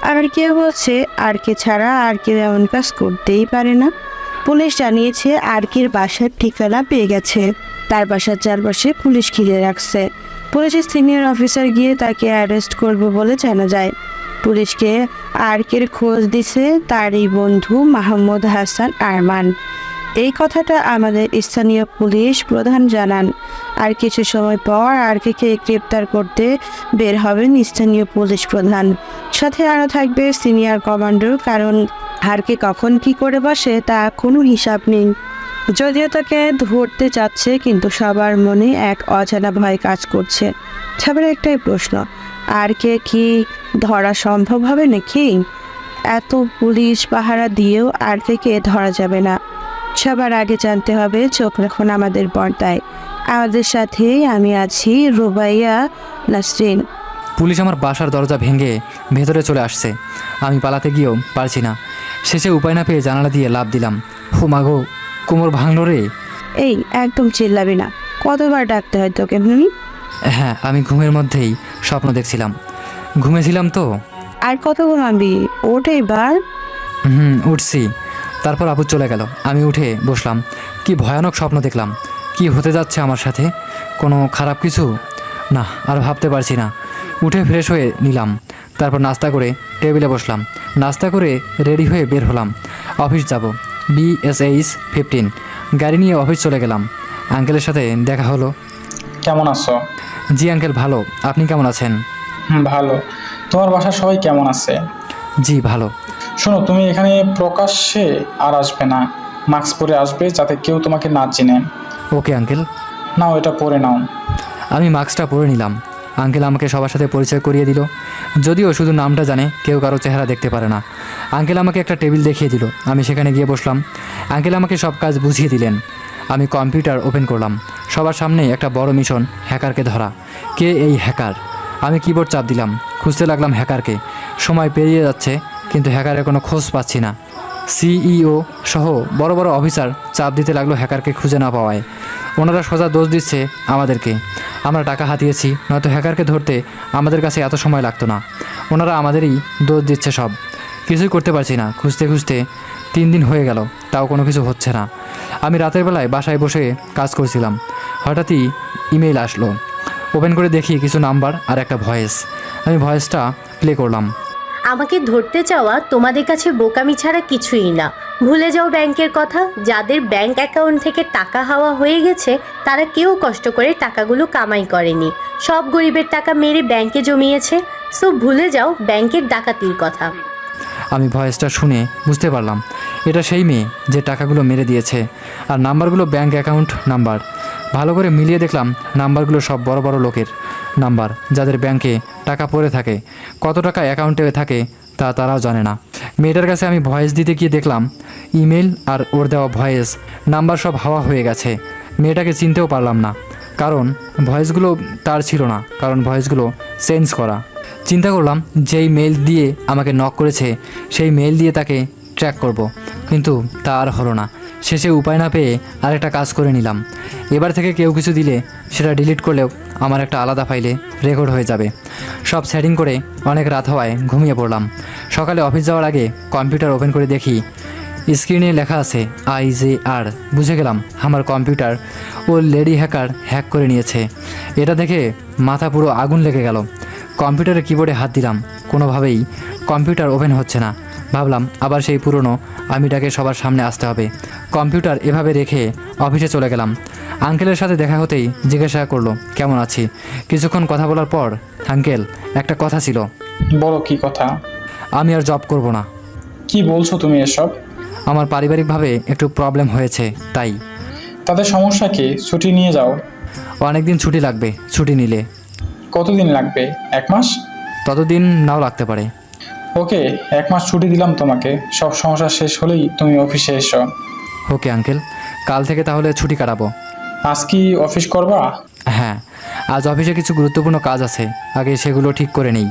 আবার কেউ বলছে আর কে ছাড়া আর কেউ এমন কাজ করতেই পারে না। পুলিশ জানিয়েছে আর কের বাসার ঠিকানা পেয়ে গেছে। তার বাসার চারপাশে পুলিশ ঘিরে রাখছে। পুলিশের সিনিয়র অফিসার গিয়ে তাকে অ্যারেস্ট করবে বলে জানা যায়। পুলিশকে আরকের খোঁজ দিছে তার এই বন্ধু মাহমুদ হাসান আরমান। এই কথাটা আমাদের স্থানীয় পুলিশ প্রধান জানান। আর কিছু সময় পর আরকে গ্রেপ্তার করতে বের হবেন স্থানীয় পুলিশ প্রধান। সাথে আরও থাকবে সিনিয়র কমান্ডার, কারণ আরকে কখন কি করে বসে তা কোনো হিসাব নেই। যদিও তাকে ধরতে চাচ্ছে, কিন্তু সবার মনে এক অজানা ভয় কাজ করছে। সবার একটাই প্রশ্ন, আর কে কি ধরা সম্ভব হবে নাকি? এত পুলিশ পাহারা দিয়েও আর কে ধরা যাবে না। সবার আগে জানতে হবে, চোখ রাখুন আমাদের পর্দায়। আমাদের সাথে আমি আছি রুবাইয়া নাসরিন। পুলিশ আমার বাসার দরজা ভেঙে ভেতরে চলে আসছে। আমি পালাতে গিয়েও পারছি না। শেষে উপায় না পেয়ে জানালা দিয়ে লাফ দিলাম। হো মাগো, কোমর ভাঙলো রে। এই একদম চিল্লাবি না, কতবার ডাকতে হয় তোকে? হ্যাঁ, আমি ঘুমের মধ্যেই স্বপ্ন দেখছিলাম। ঘুমেছিলাম তো। আর কত ঘুমাবি? ওঠ এবার। উঠছি। তারপর আপু চলে গেল। আমি উঠে বসলাম। কি ভয়ানক স্বপ্ন দেখলাম। কি হতে যাচ্ছে আমার সাথে? কোনো খারাপ কিছু? না, আর ভাবতে পারছি না। উঠে ফ্রেশ হয়ে নিলাম। তারপর নাস্তা করে টেবিলে বসলাম। নাস্তা করে রেডি হয়ে বের হলাম। অফিস যাব, BSH 15। গাড়ি নিয়ে অফিস চলে গেলাম। আঙ্কেলের সাথে দেখা হলো। কেমন আছো? জি আঙ্কেল, ভালো। আপনি কেমন আছেন? ভালো। তোমার বাসার সবাই কেমন আছে? জি ভালো। শোনো, তুমি এখানে প্রকাশ্যে আর আসবে না, মাস্ক পরে আসবে যাতে কেউ তোমাকে না চিনে। Okay uncle. নাও, এটা পরে নাও। আমি মাস্কটা পরে নিলাম। আঙ্কেল আমাকে সবার সাথে পরিচয় করিয়ে দিল, যদিও শুধু নামটা জানে, কেউ কারো চেহারা দেখতে পারে না। আঙ্কেল আমাকে একটা টেবিল দেখিয়ে দিল, আমি সেখানে গিয়ে বসলাম। আঙ্কেল আমাকে সব কাজ বুঝিয়ে দিলেন। আমি কম্পিউটার ওপেন করলাম। সবার সামনে একটা বড় মিশন, হ্যাকারকে ধরা। কে এই হ্যাকার? আমি কিবোর্ড চাপ দিলাম, খুঁজতে লাগলাম হ্যাকারকে। সময় পেরিয়ে যাচ্ছে, কিন্তু হ্যাকারের কোনো খোঁজ পাচ্ছি না। সিইও সহ বড় বড় অফিসার চাপ দিতে লাগলো হ্যাকারকে খুঁজে না পাওয়ায়। ওনারা সোজা দোষ দিচ্ছে আমাদেরকে। আমরা টাকা হাতিয়েছি, নয়তো হ্যাকারকে ধরতে আমাদের কাছে এত সময় লাগতো না। ওনারা আমাদেরই দোষ দিচ্ছে সব। কিছুই করতে পারছি না। খুঁজতে খুঁজতে 3 দিন হয়ে গেল, তাও কোনো কিছু হচ্ছে না। আমি রাতের বেলায় বাসায় বসে কাজ করছিলাম। হঠাৎই ইমেইল আসলো। ওপেন করে দেখি কিছু নাম্বার আর একটা ভয়েস। আমি ভয়েসটা প্লে করলাম। আমাকে ধরতে চাওয়া তোমাদের কাছে বোকামি ছাড়া কিছুই না। ভুলে যাও ব্যাংকের কথা। যাদের ব্যাংক অ্যাকাউন্ট থেকে টাকা হাওয়া হয়ে গেছে, তারা কেউ কষ্ট করে টাকাগুলো কামাই করেনি। সব গরিবের টাকা মেরে ব্যাংকে জমিয়েছে। সো ভুলে যাও ব্যাংকের ডাকাতির কথা। আমি ভয়েসটা শুনে বুঝতে পারলাম এটা সেই মেয়ে যে টাকাগুলো মেরে দিয়েছে। আর নাম্বারগুলো ব্যাংক অ্যাকাউন্ট নাম্বার। ভালো করে মিলিয়ে দেখলাম নাম্বারগুলো সব বড় বড় লোকের নাম্বার, যাদের ব্যাংকে টাকা পড়ে থাকে। কত টাকা অ্যাকাউন্টে থাকে তা তারাও জানে না। মেয়েটার কাছে আমি ভয়েস দিতে গিয়ে দেখলাম ইমেল আর ওর দেওয়া ভয়েস নাম্বার সব হাওয়া হয়ে গেছে। মেয়েটাকে চিনতেও পারলাম না, কারণ ভয়েসগুলো তার ছিল না, কারণ ভয়েসগুলো চেঞ্জ করা। চিন্তা করলাম যেই মেল দিয়ে আমাকে নক করেছে সেই মেল দিয়ে তাকে ট্র্যাক করব, কিন্তু তা আর হলো না। শেষে উপায় না পেয়ে আরেকটা কাজ করে নিলাম। এবার থেকে কেউ কিছু দিলে সেটা ডিলিট করলেও আমার একটা আলাদা ফাইলে রেকর্ড হয়ে যাবে। সব সেটিং করে অনেক রাত হওয়ায় ঘুমিয়ে পড়লাম। সকালে অফিস যাওয়ার আগে কম্পিউটার ওপেন করে দেখি স্ক্রিনে লেখা আছে IJR। বুঝে গেলাম আমার কম্পিউটার ও লেডি হ্যাকার হ্যাক করে নিয়েছে। এটা দেখে মাথা পুরো আগুন লেগে গেল। কম্পিউটারের কিবোর্ডে হাত দিলাম, কোনোভাবেই কম্পিউটার ওপেন হচ্ছে না। ভাবলাম আবার সেই পুরনো আমিটাকে সবার সামনে আসতে হবে। কম্পিউটার এভাবে রেখে অফিসে চলে গেলাম। আঙ্কেলের সাথে দেখা হতেই জিজ্ঞাসা করলো কেমন আছি। কিছুক্ষণ কথা বলার পর, আঙ্কেল একটা কথা ছিল। বলো, কি কথা? আমি আর জব করব না। কি বলছো তুমি এসব? আমার পারিবারিকভাবে একটু প্রবলেম হয়েছে, তাই। তাদের সমস্যা কি? ছুটি নিয়ে যাও। অনেক দিন ছুটি লাগবে। ছুটি নিলে কতদিন লাগবে? 1 মাস? ততদিন নাও লাগতে পারে। ওকে, 1 মাস ছুটি দিলাম তোমাকে। সব সমস্যা শেষ হলেই তুমি অফিসে এসো। ওকে আঙ্কেল, কাল থেকে তাহলে ছুটি কাটাবো। আজ কি অফিস করবা? হ্যাঁ, আজ অফিসে কিছু গুরুত্বপূর্ণ কাজ আছে, আগে সেগুলো ঠিক করে নেই।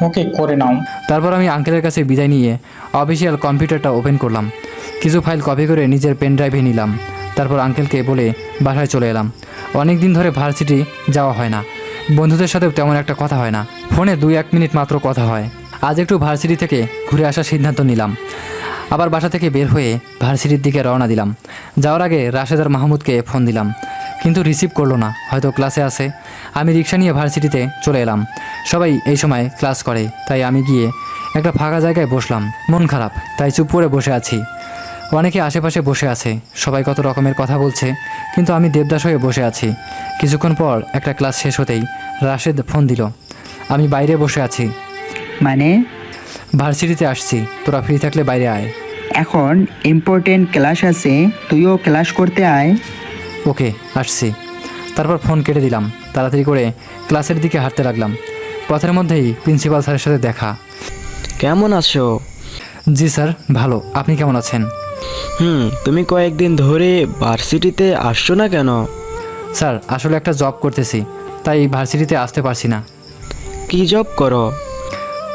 ওকে, করে নাও। তারপর আমি আঙ্কেলের কাছে বিদায় নিয়ে অফিসিয়াল কম্পিউটারটা ওপেন করলাম। কিছু ফাইল কপি করে নিজের পেন ড্রাইভে নিলাম। তারপর আঙ্কেলকে বলে বাসায় চলে এলাম। অনেক দিন ধরে ভার্সিটি যাওয়া হয় না, বন্ধুদের সাথেও তেমন একটা কথা হয় না। ফোনে 2-1 মিনিট মাত্র কথা হয়। আজ একটু ভার্সিটি থেকে ঘুরে আসার সিদ্ধান্ত নিলাম। আবার বাসা থেকে বের হয়ে ভার্সিটির দিকে রওনা দিলাম। যাওয়ার আগে রাশেদ আর মাহমুদকে ফোন দিলাম, কিন্তু রিসিভ করলো না, হয়তো ক্লাসে আছে। আমি রিক্সা নিয়ে ভার্সিটিতে চলে এলাম। সবাই এই সময় ক্লাস করে, তাই আমি গিয়ে একটা ফাঁকা জায়গায় বসলাম। মন খারাপ, তাই চুপ করে বসে আছি। অনেকে আশেপাশে বসে আছে, সবাই কত রকমের কথা বলছে, কিন্তু আমি দেবদাস হয়ে বসে আছি। কিছুক্ষণ পর একটা ক্লাস শেষ হতেই রাশেদ ফোন দিল। আমি বাইরে বসে আছি। মানে ভার্সিটিতে আসছি, তোরা ফ্রি থাকলে বাইরে আয়। এখন ইম্পর্টেন্ট ক্লাস আছে, তুইও ক্লাস করতে আয়। ওকে, আসছি। তারপর ফোন কেটে দিলাম। তাড়াতাড়ি করে ক্লাসের দিকে হাঁটতে লাগলাম। পথের মধ্যেই প্রিন্সিপাল স্যারের সাথে দেখা। কেমন আছো? জি স্যার, ভালো। আপনি কেমন আছেন? তুমি কয়েকদিন ধরে ভার্সিটিতে আসছো না কেন? স্যার, আসলে একটা জব করতেছি, তাই ভার্সিটিতে আসতে পারছি না। কি জব করো?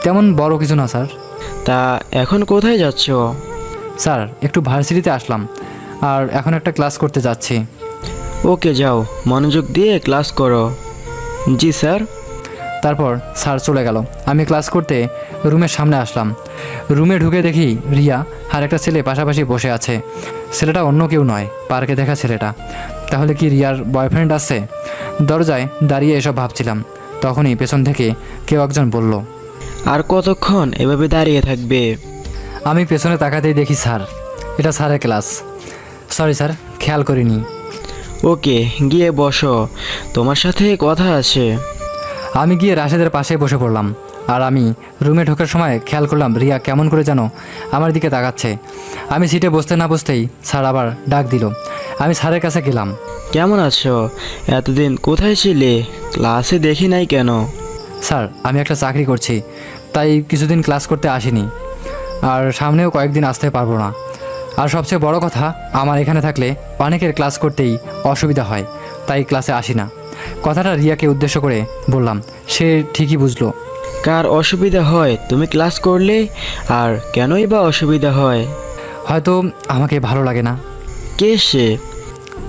তেমন বড় কিছু না স্যার। তা এখন কোথায় যাচ্ছ? স্যার, একটু ভার্সিটিতে আসলাম, আর এখন একটা ক্লাস করতে যাচ্ছি। ওকে, যাও, মনোযোগ দিয়ে ক্লাস করো। জি স্যার। তারপর স্যার চলে গেল। আমি ক্লাস করতে রুমের সামনে আসলাম। রুমে ঢুকে দেখি রিয়া আর একটা ছেলে পাশাপাশি বসে আছে। ছেলেটা অন্য কেউ নয়, পার্কে দেখা ছেলেটা। তাহলে কি রিয়ার বয়ফ্রেন্ড আছে? দরজায় দাঁড়িয়ে এসব ভাবছিলাম, তখনই পেছন থেকে কেউ একজন বলল, আর কতক্ষণ এভাবে দাঁড়িয়ে থাকবে? আমি পেছনে তাকাতেই দেখি স্যার। এটা স্যারের ক্লাস। সরি স্যার, খেয়াল করিনি। ওকে, গিয়ে বসো, তোমার সাথে কথা আছে। আমি গিয়ে রাশেদের পাশে বসে পড়লাম। আর আমি রুমে ঢোকার সময় খেয়াল করলাম রিয়া কেমন করে যেন আমার দিকে তাকাচ্ছে। আমি সিটে বসতে না বসতেই স্যার আবার ডাক দিল। আমি স্যারের কাছে গেলাম। কেমন আছো? এতদিন কোথায় ছিলে? ক্লাসে দেখি নাই কেন? স্যার, আমি একটা চাকরি করছি, তাই কিছুদিন ক্লাস করতে আসিনি, আর সামনেও কয়েকদিন আসতে পারবো না। আর সবচেয়ে বড় কথা, আমার এখানে থাকলে অনেকের ক্লাস করতেই অসুবিধা হয়, তাই ক্লাসে আসি না। কথাটা রিয়াকে উদ্দেশ্য করে বললাম। সে ঠিকই বুঝলো। কার অসুবিধা হয় তুমি ক্লাস করলে? আর কেনই বা অসুবিধা হয়? হয়তো আমাকে ভালো লাগে না। কে সে?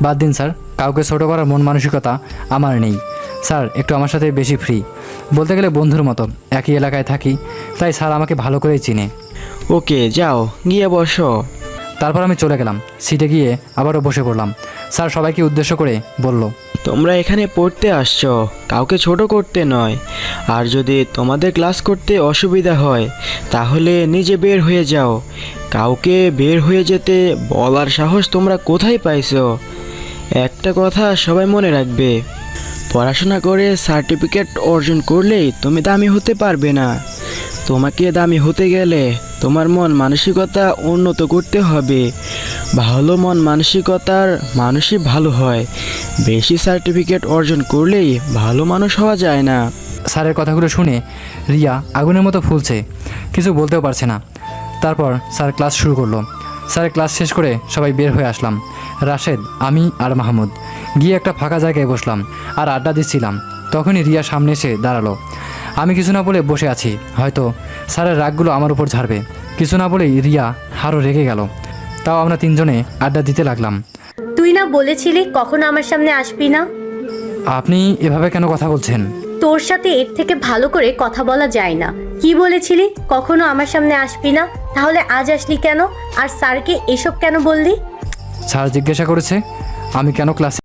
বাদ দিন স্যার, কাউকে ছোটো করার মন মানসিকতা আমার নেই। স্যার একটু আমার সাথে বেশি ফ্রি, বলতে গেলে বন্ধুর মতো, একই এলাকায় থাকি, তাই স্যার আমাকে ভালো করেই চিনে। ওকে, যাও গিয়ে বসো। তারপর আমি চলে গেলাম। সিটে গিয়ে আবারও বসে পড়লাম। স্যার সবাইকে উদ্দেশ্য করে বলল, তোমরা এখানে পড়তে আসছো, কাউকে ছোট করতে নয়। আর যদি তোমাদের ক্লাস করতে অসুবিধা হয় তাহলে নিজে বের হয়ে যাও। কাউকে বের হয়ে যেতে বলার সাহস তোমরা কোথায় পাইছো? একটা কথা সবাই মনে রাখবে, পড়াশোনা করে সার্টিফিকেট অর্জন করলেই তুমি দামি হতে পারবে না। তোমাকে দামি হতে গেলে তোমার মন মানসিকতা উন্নত করতে হবে। ভালো মন মানসিকতার মানুষই ভালো হয়। বেশি সার্টিফিকেট অর্জন করলেই ভালো মানুষ হওয়া যায় না। স্যারের কথাগুলো শুনে রিয়া আগুনের মতো ফুলছে, কিছু বলতেও পারছে না। তারপর স্যার ক্লাস শুরু করলো। স্যারের ক্লাস শেষ করে সবাই বের হয়ে আসলাম। রাশেদ, আমি আর মাহমুদ গিয়ে একটা ফাঁকা জায়গায় বসলাম আর আড্ডা দিচ্ছিলাম। তখনই রিয়া সামনে এসে দাঁড়ালো। আমি কিছু না বলে বসে আছি, হয়তো স্যারের রাগগুলো আমার উপর ঝাড়বে। কিছু না বলেই রিয়া আরও রেগে গেল। তাও আমরা তিনজনে আড্ডা দিতে লাগলাম। তুই না বলেছিলি কখনো আমার সামনে আসবি না? আপনি এভাবে কেন কথা বলছেন? তোর সাথে এর থেকে ভালো করে কথা বলা যায় না। কি বলেছিলি কখনো আমার সামনে আসবি না? তাহলে আজ আসলি কেন? আর স্যারকে এসব কেন বললি? স্যার জিজ্ঞাসা করেছে আমি কেন ক্লাসে